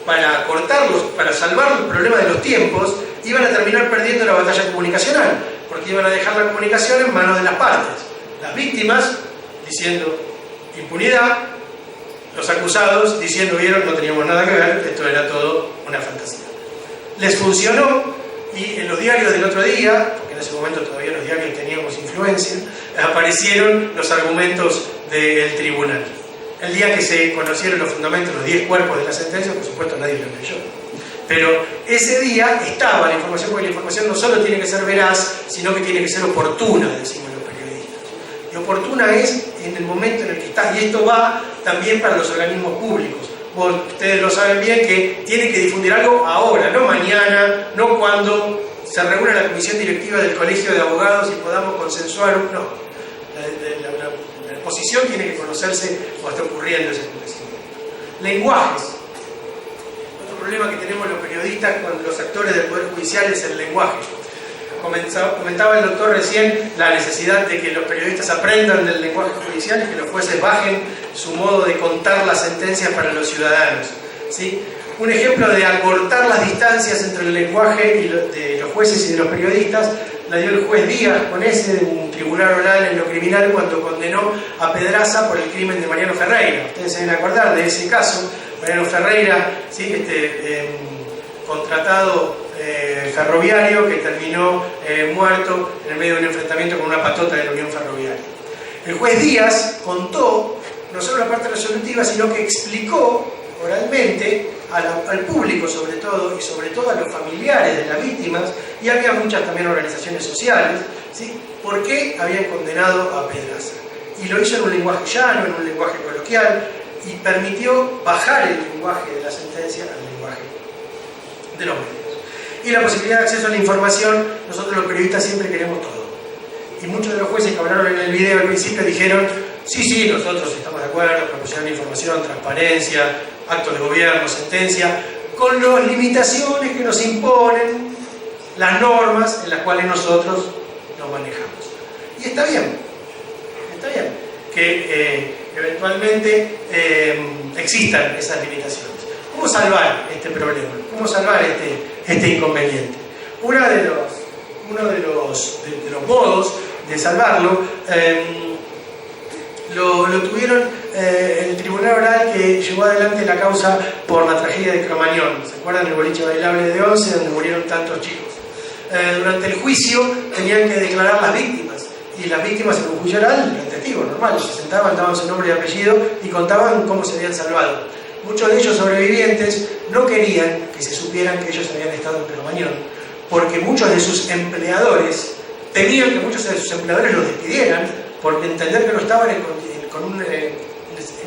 para cortarlos, para salvar el problema de los tiempos, iban a terminar perdiendo la batalla comunicacional, porque iban a dejar la comunicación en manos de las partes. Las víctimas diciendo impunidad, los acusados diciendo, vieron, no teníamos nada que ver, esto era todo una fantasía. Les funcionó y en los diarios del otro día, porque en ese momento todavía los diarios teníamos influencia, aparecieron los argumentos del tribunal. El día que se conocieron los fundamentos, los 10 cuerpos de la sentencia, por supuesto nadie lo leyó. Pero ese día estaba la información, porque la información no solo tiene que ser veraz, sino que tiene que ser oportuna, decimos los periodistas. Y oportuna es en el momento en el que está, y esto va también para los organismos públicos. Ustedes lo saben bien que tienen que difundir algo ahora, no mañana, no cuando se reúna la comisión directiva del Colegio de Abogados y podamos consensuar, no. La posición tiene que conocerse cuando está ocurriendo ese acontecimiento. Lenguajes. Otro problema que tenemos los periodistas con los actores del Poder Judicial es el lenguaje. Comentaba el doctor recién la necesidad de que los periodistas aprendan del lenguaje judicial y que los jueces bajen su modo de contar las sentencias para los ciudadanos, ¿sí? Un ejemplo de acortar las distancias entre el lenguaje de los jueces y de los periodistas la dio el juez Díaz con ese de un tribunal oral en lo criminal cuando condenó a Pedraza por el crimen de Mariano Ferreira. Ustedes se deben acordar de ese caso. Mariano Ferreira, ¿sí? Contratado ferroviario que terminó muerto en el medio de un enfrentamiento con una patota de la Unión Ferroviaria. El juez Díaz contó no solo la parte resolutiva, sino que explicó oralmente al público sobre todo, y sobre todo a los familiares de las víctimas, y había muchas también organizaciones sociales, ¿sí? por qué habían condenado a Pedraza. Y lo hizo en un lenguaje llano, en un lenguaje coloquial, y permitió bajar el lenguaje de la sentencia al lenguaje de los medios. Y la posibilidad de acceso a la información, nosotros los periodistas siempre queremos todo. Y muchos de los jueces que hablaron en el video al principio dijeron, sí, nosotros estamos de acuerdo, proporcionar información, transparencia, actos de gobierno, sentencia, con las limitaciones que nos imponen las normas en las cuales nosotros nos manejamos. Y está bien que eventualmente existan esas limitaciones. ¿Cómo salvar este problema? ¿Cómo salvar este inconveniente? Uno de los modos de salvarlo lo tuvieron el tribunal oral que llevó adelante la causa por la tragedia de Cromañón. ¿Se acuerdan del boliche bailable de Once donde murieron tantos chicos? Durante el juicio tenían que declarar las víctimas, y las víctimas en un juicio oral eran testigos normales, se sentaban, daban su nombre y apellido y contaban cómo se habían salvado. Muchos de ellos sobrevivientes no querían que se supieran que ellos habían estado en Cromañón, porque muchos de sus empleadores temían que muchos de sus empleadores los despidieran por entender que no estaban con un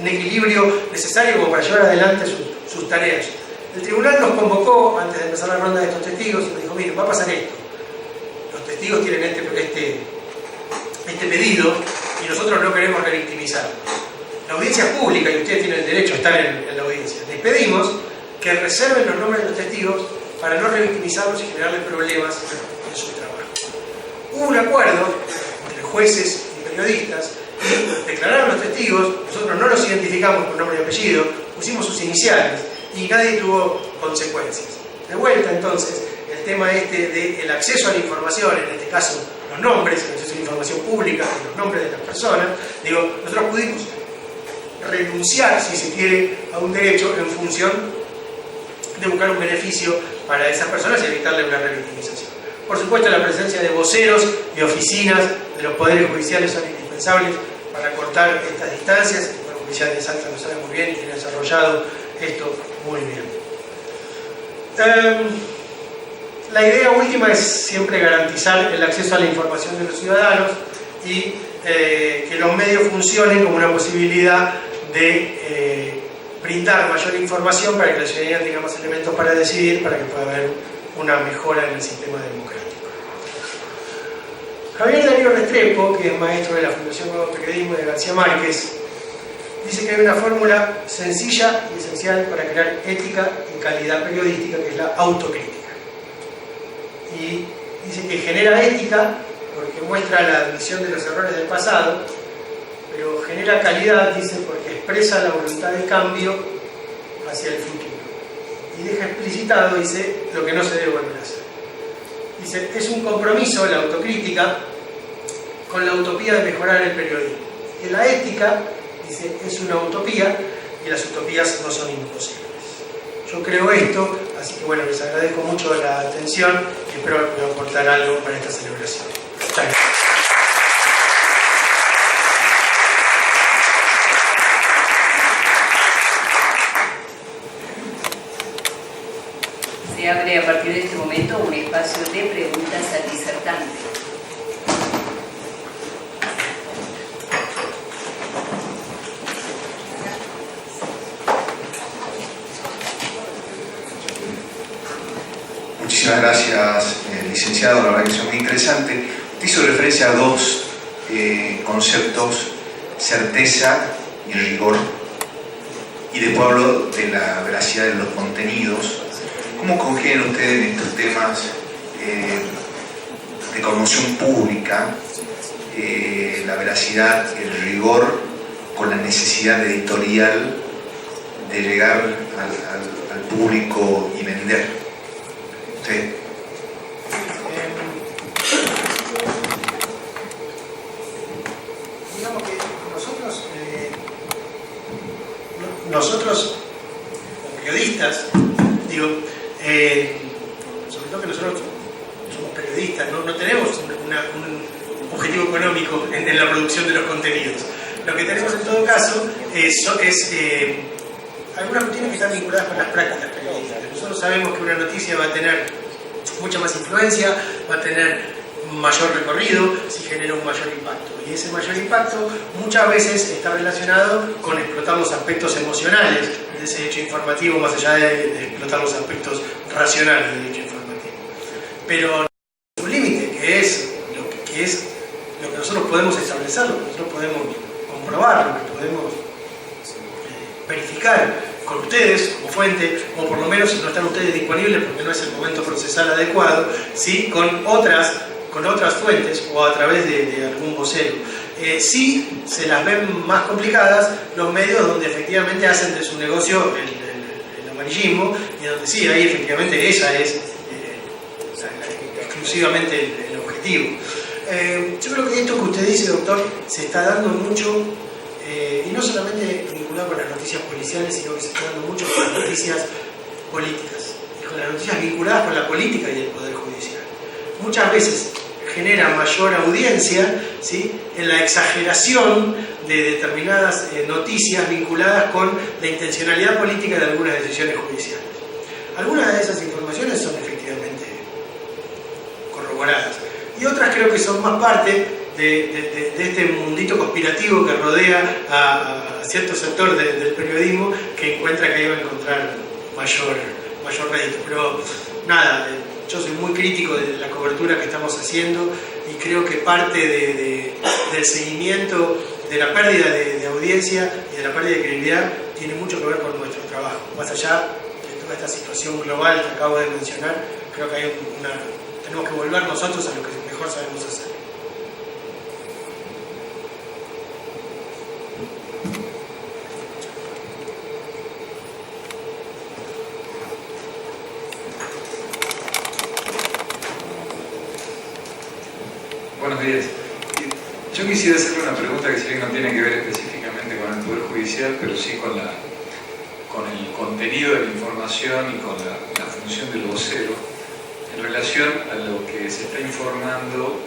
equilibrio necesario como para llevar adelante sus tareas. El tribunal nos convocó antes de empezar la ronda de estos testigos y nos dijo, miren, va a pasar esto. Los testigos tienen este pedido y nosotros no queremos revictimizarlos. La audiencia es pública y ustedes tienen el derecho a estar en la audiencia. Les pedimos que reserven los nombres de los testigos para no revictimizarlos y generarles problemas en su trabajo. Hubo un acuerdo entre jueces y periodistas y declararon los testigos, nosotros no los identificamos con nombre y apellido, pusimos sus iniciales y nadie tuvo consecuencias. De vuelta entonces, el tema del acceso a la información, en este caso los nombres, el acceso a la información pública, los nombres de las personas, nosotros pudimos renunciar, si se quiere, a un derecho en función de buscar un beneficio para esas personas y evitarle una revictimización. Por supuesto, la presencia de voceros y oficinas de los poderes judiciales son indispensables para cortar estas distancias. El Poder Judicial de Salta lo sabe muy bien y tiene desarrollado esto muy bien. La idea última es siempre garantizar el acceso a la información de los ciudadanos y que los medios funcionen como una posibilidad de brindar mayor información para que la ciudadanía tenga más elementos para decidir, para que pueda haber una mejora en el sistema democrático. Javier Darío Restrepo, que es maestro de la Fundación Nuevo Periodismo de García Márquez, dice que hay una fórmula sencilla y esencial para crear ética y calidad periodística, que es la autocrítica. Y dice que genera ética porque muestra la admisión de los errores del pasado, pero genera calidad, dice, porque expresa la voluntad de cambio hacia el futuro. Y deja explicitado, dice, lo que no se debe volver a hacer. Dice, es un compromiso la autocrítica con la utopía de mejorar el periodismo. Que la ética, dice, es una utopía y las utopías no son imposibles. Yo creo esto, así que bueno, les agradezco mucho la atención y espero aportar algo para esta celebración. Muchas gracias. Se abre a partir de este momento un espacio de preguntas al disertante. Muchísimas gracias, licenciado, la verdad que es muy interesante. Usted hizo referencia a dos conceptos, certeza y rigor, y después habló de la veracidad de los contenidos. ¿Cómo congenian ustedes en estos temas de conmoción pública, la veracidad, el rigor, con la necesidad editorial de llegar al público y vender? Sí. Digamos que nosotros como periodistas, digo, sobre todo que nosotros somos periodistas, no tenemos un objetivo económico en la producción de los contenidos. Lo que tenemos en todo caso es algunas cuestiones que están vinculadas con las prácticas periodísticas. Nosotros sabemos que una noticia va a tener mucha más influencia, va a tener mayor recorrido si genera un mayor impacto. Y ese mayor impacto muchas veces está relacionado con explotar los aspectos emocionales de ese hecho informativo, más allá de explotar los aspectos racionales del hecho informativo. Pero un límite, que es lo que nosotros podemos establecer, lo que nosotros podemos comprobar, lo que podemos verificar con ustedes como fuente, o por lo menos si no están ustedes disponibles porque no es el momento procesal adecuado, ¿sí? con otras fuentes o a través de algún vocero. Sí se las ven más complicadas los medios donde efectivamente hacen de su negocio el amarillismo, y donde sí, ahí efectivamente esa es exclusivamente el objetivo. Yo creo que esto que usted dice, doctor, se está dando mucho, y no solamente vinculado con las noticias policiales, sino que se está dando mucho con las noticias políticas, y con las noticias vinculadas con la política y el Poder Judicial. Muchas veces genera mayor audiencia, ¿sí?, en la exageración de determinadas noticias vinculadas con la intencionalidad política de algunas decisiones judiciales. Algunas de esas informaciones son efectivamente corroboradas, y otras creo que son más parte de este mundito conspirativo que rodea a cierto sector del periodismo, que encuentra que ahí va a encontrar mayor rédito. Pero nada, yo soy muy crítico de la cobertura que estamos haciendo, y creo que parte del seguimiento de la pérdida de audiencia y de la pérdida de credibilidad tiene mucho que ver con nuestro trabajo. Más allá de toda esta situación global que acabo de mencionar, creo que tenemos que volver nosotros a lo que mejor sabemos hacer. Buenos días. Yo quisiera hacerle una pregunta que si bien no tiene que ver específicamente con el Poder Judicial, pero sí con el contenido de la información y con la función del vocero, en relación a lo que se está informando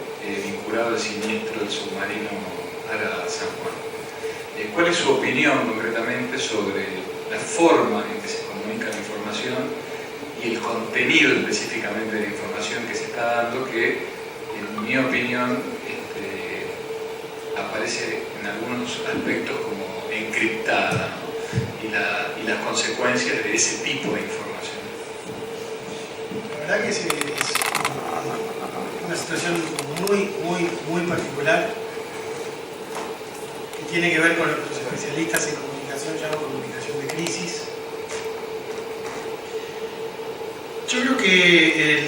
vinculado al siniestro del submarino Ara San Juan. ¿Cuál es su opinión concretamente sobre la forma en que se comunica la información y el contenido específicamente de la información que se está dando, que en mi opinión aparece en algunos aspectos como encriptada, ¿no? y las consecuencias de ese tipo de información? La verdad que es una situación muy particular, que tiene que ver con lo que los especialistas en comunicación llaman comunicación de crisis. Yo creo que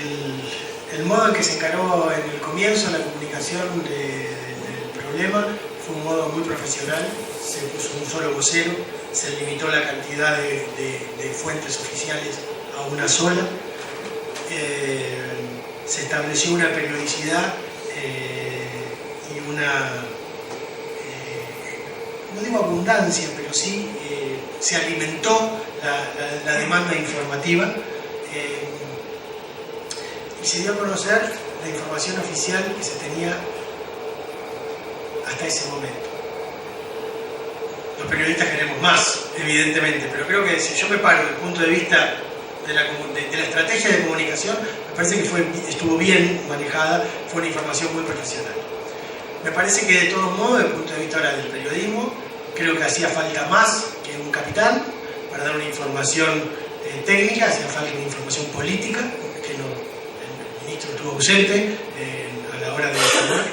el modo en que se encaró en el comienzo la comunicación del problema fue un modo muy profesional. Se puso un solo vocero, se limitó la cantidad de fuentes oficiales a una sola, se estableció una periodicidad y una, no digo abundancia, pero sí se alimentó la demanda informativa y se dio a conocer la información oficial que se tenía hasta ese momento. Los periodistas queremos más, evidentemente, pero creo que si yo me paro desde el punto de vista de la estrategia de comunicación, me parece que estuvo bien manejada, fue una información muy profesional. Me parece que de todos modos, desde el punto de vista ahora del periodismo, creo que hacía falta más que un capitán para dar una información técnica, hacía falta una información política, que el ministro estuvo ausente a la hora de informar.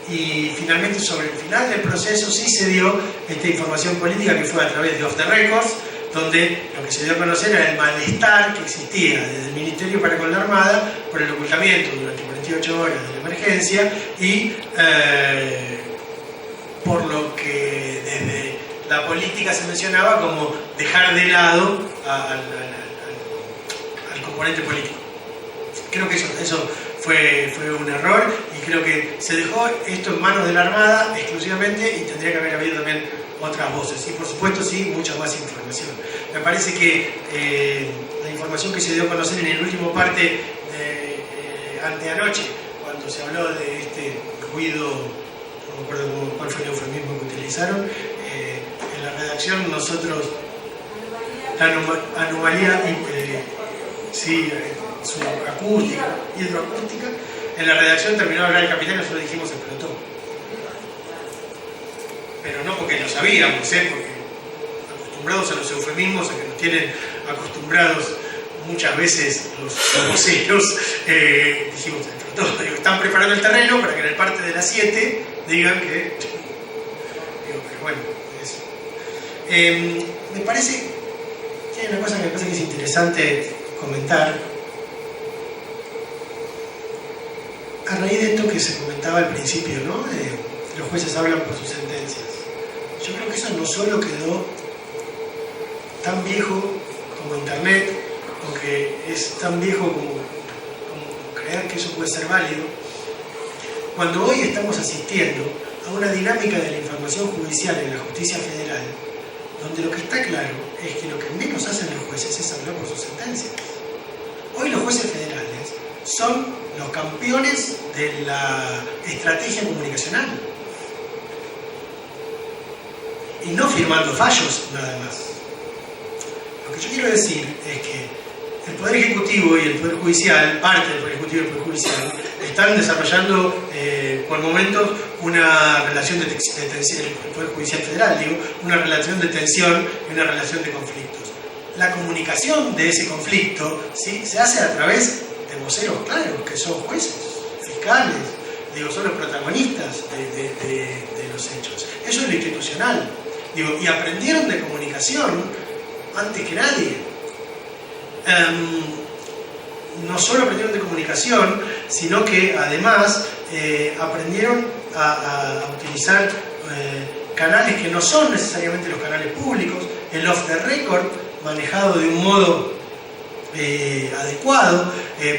Y finalmente, sobre el final del proceso, sí se dio esta información política que fue a través de Off the Records, donde lo que se dio a conocer era el malestar que existía desde el Ministerio para con la Armada por el ocultamiento durante 48 horas de la emergencia y por lo que desde la política se mencionaba como dejar de lado al componente político. Creo que eso fue un error y creo que se dejó esto en manos de la Armada exclusivamente y tendría que haber habido también otras voces y por supuesto sí, mucha más información. Me parece que la información que se dio a conocer en el último parte de anteanoche, cuando se habló de este ruido, no me acuerdo cuál fue el eufemismo que utilizaron, en la redacción nosotros, la anomalía sí, su acústica, hidroacústica, en la redacción terminó de hablar el capitán y nosotros dijimos explotó. Pero no porque lo sabíamos, porque acostumbrados a los eufemismos, a que nos tienen acostumbrados muchas veces los voceros, dijimos explotó. Están preparando el terreno para que en el parte de las 7 digan que... pero bueno, eso. Me parece que hay una cosa que me parece que es interesante comentar. A raíz de esto que se comentaba al principio, ¿no? Los jueces hablan por sus sentencias. Yo creo que eso no solo quedó tan viejo como Internet, o que es tan viejo como creer que eso puede ser válido, cuando hoy estamos asistiendo a una dinámica de la información judicial en la justicia federal, donde lo que está claro es que lo que menos hacen los jueces es hablar por sus sentencias. Hoy los jueces federales son los campeones de la estrategia comunicacional y no firmando fallos nada más. Lo que yo quiero decir es que el Poder Ejecutivo y el Poder Judicial, parte del Poder Ejecutivo y el Poder Judicial, están desarrollando por momentos una relación de tensión, el Poder Judicial Federal, digo, una relación de tensión y una relación de conflictos. La comunicación de ese conflicto, ¿sí?, se hace a través de voceros claros, que son jueces, fiscales, digo, son los protagonistas de los hechos. Eso es lo institucional. Digo, y aprendieron de comunicación antes que nadie. No solo aprendieron de comunicación, sino que además aprendieron a utilizar canales que no son necesariamente los canales públicos, el off the record, manejado de un modo adecuado,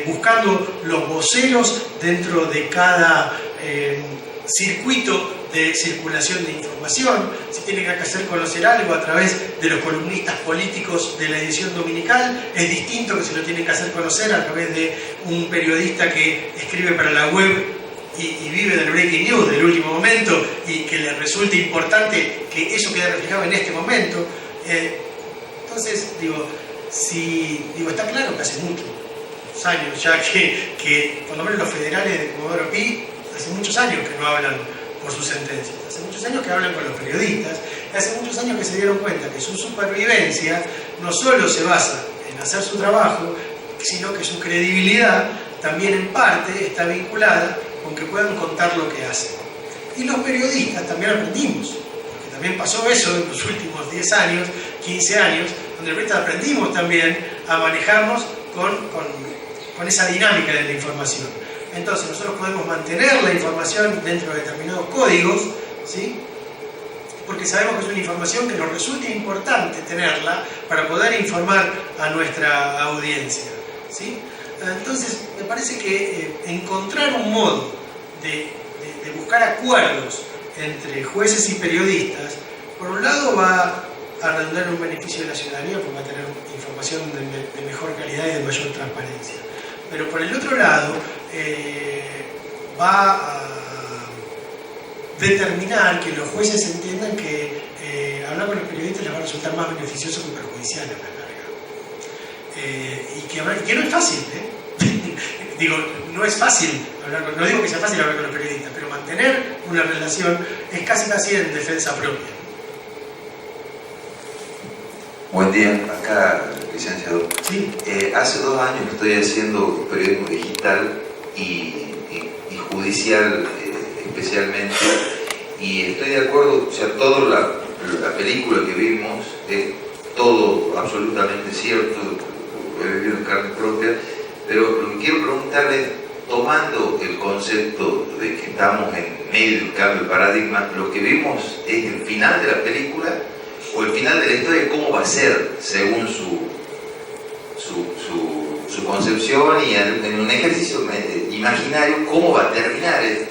buscando los voceros dentro de cada circuito de circulación de información. Si tiene que hacer conocer algo a través de los columnistas políticos de la edición dominical, es distinto que se lo tienen que hacer conocer a través de un periodista que escribe para la web y vive del breaking news, del último momento, y que le resulte importante que eso quede reflejado en este momento. Entonces, está claro que hace muchos años ya que por lo menos los federales de Comodoro Pi, hace muchos años que no hablan por sus sentencias, hace muchos años que hablan con los periodistas, y hace muchos años que se dieron cuenta que su supervivencia no solo se basa en hacer su trabajo, sino que su credibilidad también en parte está vinculada con que puedan contar lo que hacen. Y los periodistas también aprendimos, porque también pasó eso en los últimos 10 años, 15 años, donde los periodistas aprendimos también a manejarnos con esa dinámica de la información. Entonces nosotros podemos mantener la información dentro de determinados códigos, ¿sí?, porque sabemos que es una información que nos resulta importante tenerla para poder informar a nuestra audiencia, ¿sí? Entonces me parece que encontrar un modo de buscar acuerdos entre jueces y periodistas Por un lado va a redundar en un beneficio de la ciudadanía porque va a tener información de mejor calidad y de mayor transparencia. Pero por el otro lado va a determinar que los jueces entiendan que hablar con los periodistas les va a resultar más beneficioso que perjudicial a la larga. Y que no es fácil, digo, no es fácil hablar con, no digo que sea fácil hablar con los periodistas, pero mantener una relación es casi en defensa propia. Buen día, acá licenciado. Sí. Hace 2 años que estoy haciendo periodismo digital y judicial especialmente, y estoy de acuerdo, o sea, toda la película que vimos es todo absolutamente cierto, lo he vivido en carne propia, pero lo que quiero preguntarle es, tomando el concepto de que estamos en medio del cambio de paradigma, ¿lo que vimos es el final de la película o el final de la historia, cómo va a ser según su concepción, y en un ejercicio imaginario cómo va a terminar esto?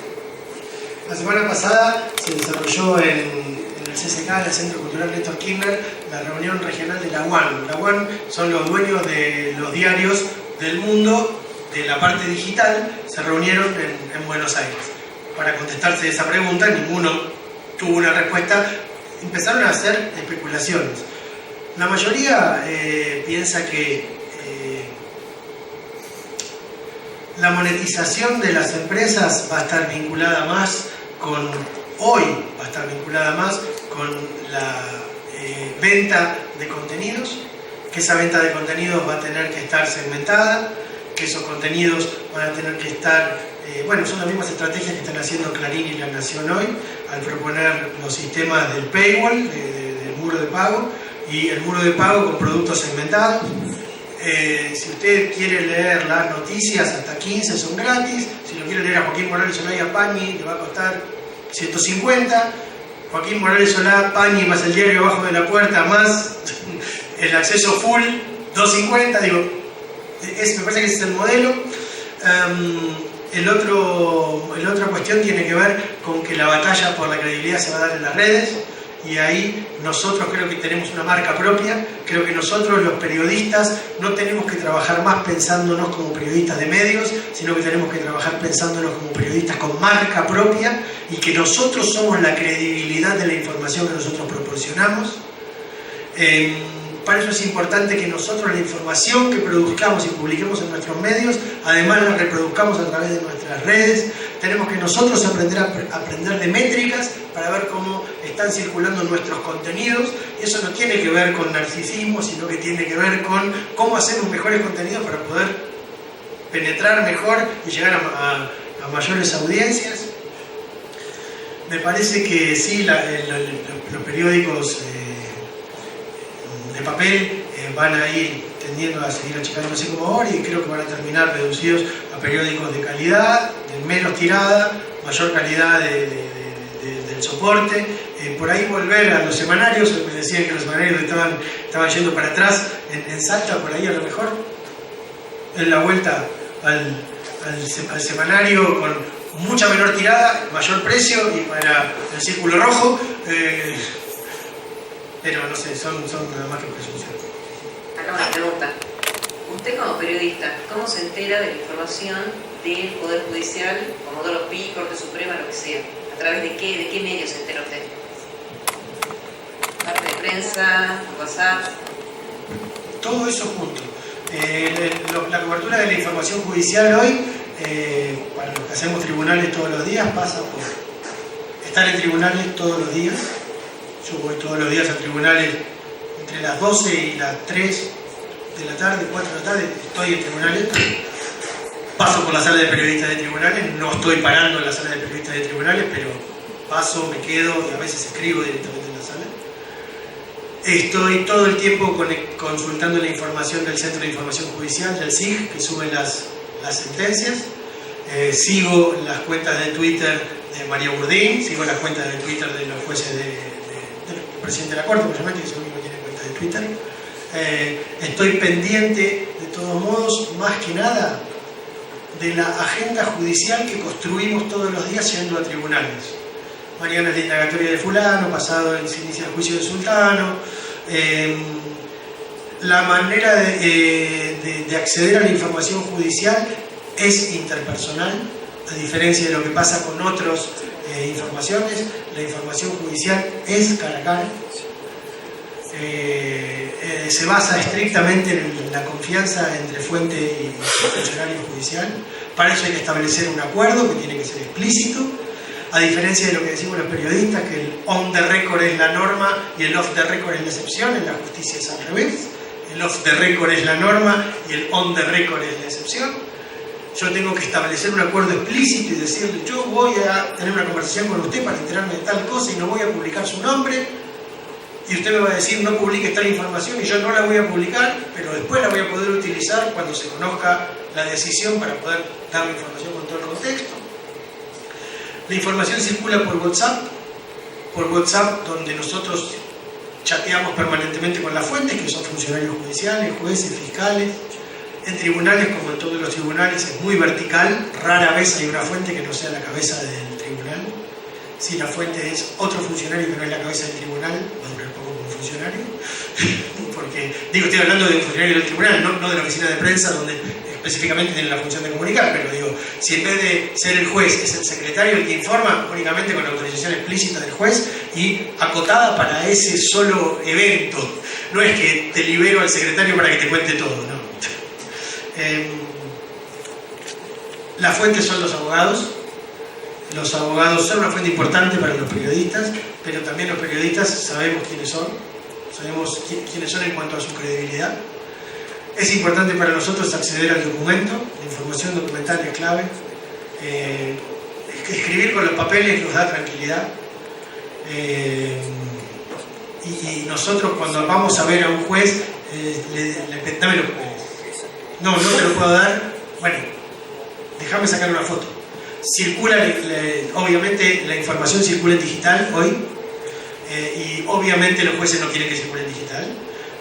La semana pasada se desarrolló en el CCK, en el Centro Cultural Néstor Kirchner, la reunión regional de la UAN. La UAN son los dueños de los diarios del mundo, de la parte digital, se reunieron en Buenos Aires. Para contestarse esa pregunta, ninguno tuvo una respuesta. Empezaron a hacer especulaciones. La mayoría piensa que la monetización de las empresas va a estar vinculada más con, hoy va a estar vinculada más con la venta de contenidos, que esa venta de contenidos va a tener que estar segmentada, que esos contenidos van a tener que estar, son las mismas estrategias que están haciendo Clarín y La Nación hoy, al proponer los sistemas del paywall, del muro de pago, y el muro de pago con productos segmentados. Si usted quiere leer las noticias, hasta 15 son gratis. Si lo quiere leer a Joaquín Morales Solá y a Pañi, le va a costar 150. Joaquín Morales Solá, Pañi más el diario abajo de la puerta, más el acceso full, 250. Digo, me parece que ese es el modelo. La otra cuestión tiene que ver con que la batalla por la credibilidad se va a dar en las redes, y ahí nosotros creo que tenemos una marca propia. Creo que nosotros, los periodistas, no tenemos que trabajar más pensándonos como periodistas de medios, sino que tenemos que trabajar pensándonos como periodistas con marca propia, y que nosotros somos la credibilidad de la información que nosotros proporcionamos. Para eso es importante que nosotros la información que produzcamos y publiquemos en nuestros medios, además la reproduzcamos a través de nuestras redes. Tenemos que nosotros aprender de métricas para ver cómo están circulando nuestros contenidos, y eso no tiene que ver con narcisismo, sino que tiene que ver con cómo hacemos mejores contenidos para poder penetrar mejor y llegar a mayores audiencias. Me parece que sí, los periódicos de papel van a ir tendiendo a seguir achicándose como ahora, y creo que van a terminar reducidos a periódicos de calidad, de menos tirada, mayor calidad del soporte. Por ahí volver a los semanarios. Me decían que los semanarios estaban yendo para atrás en Salta. Por ahí a lo mejor en la vuelta al semanario con mucha menor tirada, mayor precio, y para el Círculo Rojo. Pero no sé, son nada más que presunciones. Acá una pregunta. Usted como periodista, ¿cómo se entera de la información del Poder Judicial, Comodoro Pi, Corte Suprema, lo que sea? ¿A través de qué medios se entera usted? ¿Parte de prensa? ¿WhatsApp? Todo eso junto. La cobertura de la información judicial hoy, para los que hacemos tribunales todos los días, pasa por estar en tribunales todos los días. Yo voy todos los días a tribunales entre las 12 y las 3 de la tarde, 4 de la tarde, estoy en tribunales. Paso por la sala de periodistas de tribunales, no estoy parando en la sala de periodistas de tribunales, pero paso, me quedo y a veces escribo directamente en la sala. Estoy todo el tiempo consultando la información del Centro de Información Judicial, del CIJ, que sube las sentencias. Sigo las cuentas de Twitter de María Burdín, sigo las cuentas de Twitter de los jueces del presidente de la Corte, probablemente, que seguro tiene cuenta de Twitter. Estoy pendiente, de todos modos, más que nada, de la agenda judicial que construimos todos los días yendo a tribunales. mañana es la indagatoria de fulano, pasado se inicia el juicio de sultano. La manera de acceder a la información judicial es interpersonal, a diferencia de lo que pasa con otras informaciones. La información judicial es cara a cara. Se basa estrictamente en la confianza entre fuente y funcionario judicial. Para eso hay que establecer un acuerdo que tiene que ser explícito, a diferencia de lo que decimos los periodistas, que el on the record es la norma y el off the record es la excepción. En la justicia es al revés: el off the record es la norma y el on the record es la excepción. Yo tengo que establecer un acuerdo explícito y decirle: yo voy a tener una conversación con usted para enterarme de tal cosa y no voy a publicar su nombre, y usted me va a decir no publique tal información y yo no la voy a publicar, pero después la voy a poder utilizar cuando se conozca la decisión para poder dar la información con todo el contexto. La información circula por WhatsApp, donde nosotros chateamos permanentemente con las fuentes, que son funcionarios judiciales, jueces, fiscales. En tribunales, como en todos los tribunales, es muy vertical. Rara vez hay una fuente que no sea la cabeza del tribunal. Si la fuente es otro funcionario que no es la cabeza del tribunal, va a durar poco como funcionario. Porque, estoy hablando de un funcionario del tribunal, no de la oficina de prensa, donde específicamente tiene la función de comunicar, pero si en vez de ser el juez es el secretario el que informa, únicamente con la autorización explícita del juez y acotada para ese solo evento. No es que te libero al secretario para que te cuente todo, ¿no? Las fuentes son los abogados. Los abogados son una fuente importante para los periodistas, pero también los periodistas sabemos quiénes son en cuanto a su credibilidad. Es importante para nosotros acceder al documento. La información documental es clave. Escribir con los papeles nos da tranquilidad. Y nosotros, cuando vamos a ver a un juez, dame los papeles. No te lo puedo dar. Bueno, déjame sacar una foto. Circula, obviamente la información circula en digital hoy, y obviamente los jueces no quieren que circule en digital.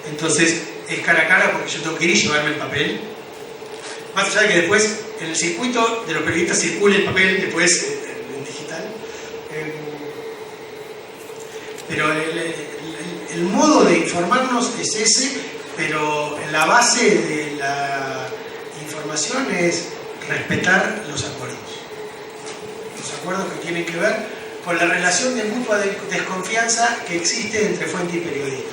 Entonces es cara a cara, porque yo tengo que ir y llevarme el papel. Más allá de que después en el circuito de los periodistas circule el papel después en digital. Pero el modo de informarnos es ese, pero la base de la información es respetar los acuerdos. Los acuerdos que tienen que ver con la relación de mutua desconfianza que existe entre fuente y periodista.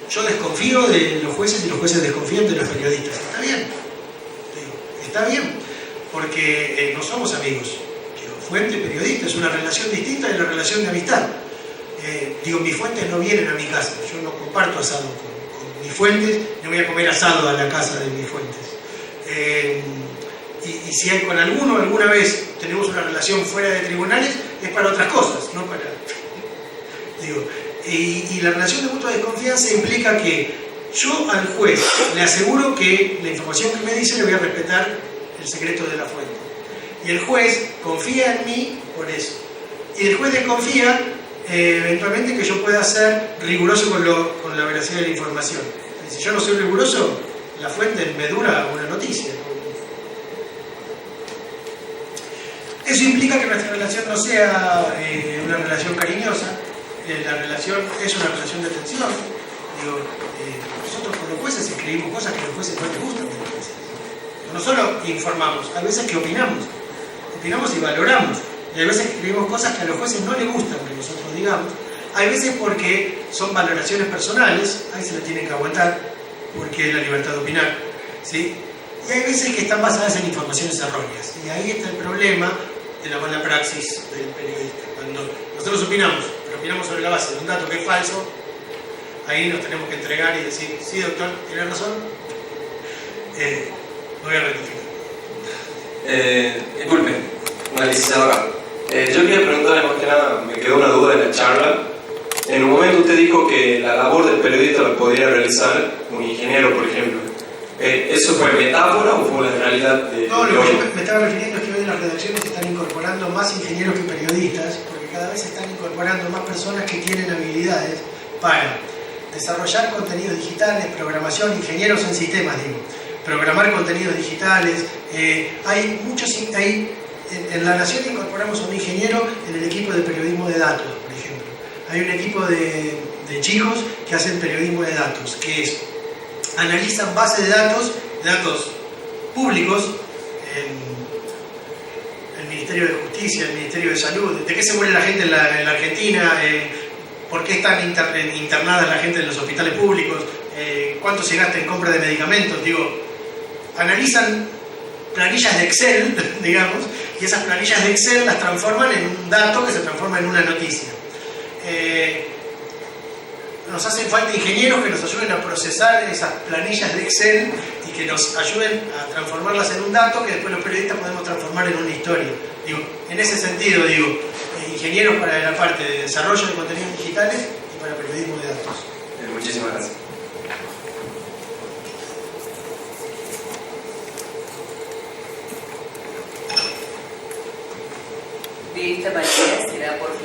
Yo desconfío de los jueces y los jueces desconfían de los periodistas. Está bien. Está bien, porque no somos amigos. Fuente y periodista es una relación distinta de la relación de amistad. Mis fuentes no vienen a mi casa. Yo no comparto asado con mis fuentes, no voy a comer asado a la casa de mis fuentes. Y si hay con alguna vez tenemos una relación fuera de tribunales, es para otras cosas, no para... Y la relación de mutua desconfianza implica que yo al juez le aseguro que la información que me dice le voy a respetar el secreto de la fuente. Y el juez confía en mí por eso. Y el juez desconfía eventualmente que yo pueda ser riguroso con la veracidad de la información. Y si yo no soy riguroso, la fuente me dura una noticia. Eso implica que nuestra relación no sea una relación cariñosa. La relación es una relación de tensión. Nosotros con los jueces escribimos cosas que a los jueces no les gustan de los jueces. No solo informamos, hay veces que opinamos y valoramos. Y hay veces que escribimos cosas que a los jueces no les gustan que nosotros digamos. Hay veces porque son valoraciones personales, ahí se le tienen que aguantar, porque es la libertad de opinar, ¿sí? Y hay veces que están basadas en informaciones erróneas. Y ahí está el problema de la mala praxis del periodista. Cuando nosotros opinamos, pero opinamos sobre la base de un dato que es falso, ahí nos tenemos que entregar y decir: sí, doctor, tiene razón, voy a rectificar. Disculpe, una licenciadora. Yo quería preguntarle más que nada, me quedó una duda en la charla. En un momento usted dijo que la labor del periodista la podría realizar un ingeniero, por ejemplo. ¿Eso fue metáfora o fue la realidad de No, lo que yo me estaba refiriendo es que hoy en las redacciones se están incorporando más ingenieros que periodistas, porque cada vez se están incorporando más personas que tienen habilidades para desarrollar contenidos digitales, programación, ingenieros en sistemas, programar contenidos digitales. Hay En La Nación incorporamos a un ingeniero en el equipo de periodismo de datos, por ejemplo. Hay un equipo de chicos que hacen periodismo de datos, que es, analizan bases de datos públicos, el Ministerio de Justicia, el Ministerio de Salud, de qué se muere la gente en la Argentina, por qué están internadas la gente en los hospitales públicos, cuánto se gasta en compra de medicamentos, digo, analizan planillas de Excel, digamos, y esas planillas de Excel las transforman en un dato que se transforma en una noticia. Nos hacen falta ingenieros que nos ayuden a procesar esas planillas de Excel y que nos ayuden a transformarlas en un dato que después los periodistas podemos transformar en una historia. Digo, en ese sentido, digo, ingenieros para la parte de desarrollo de contenidos digitales y para periodismo de datos. Muchísimas gracias. De esta manera se da por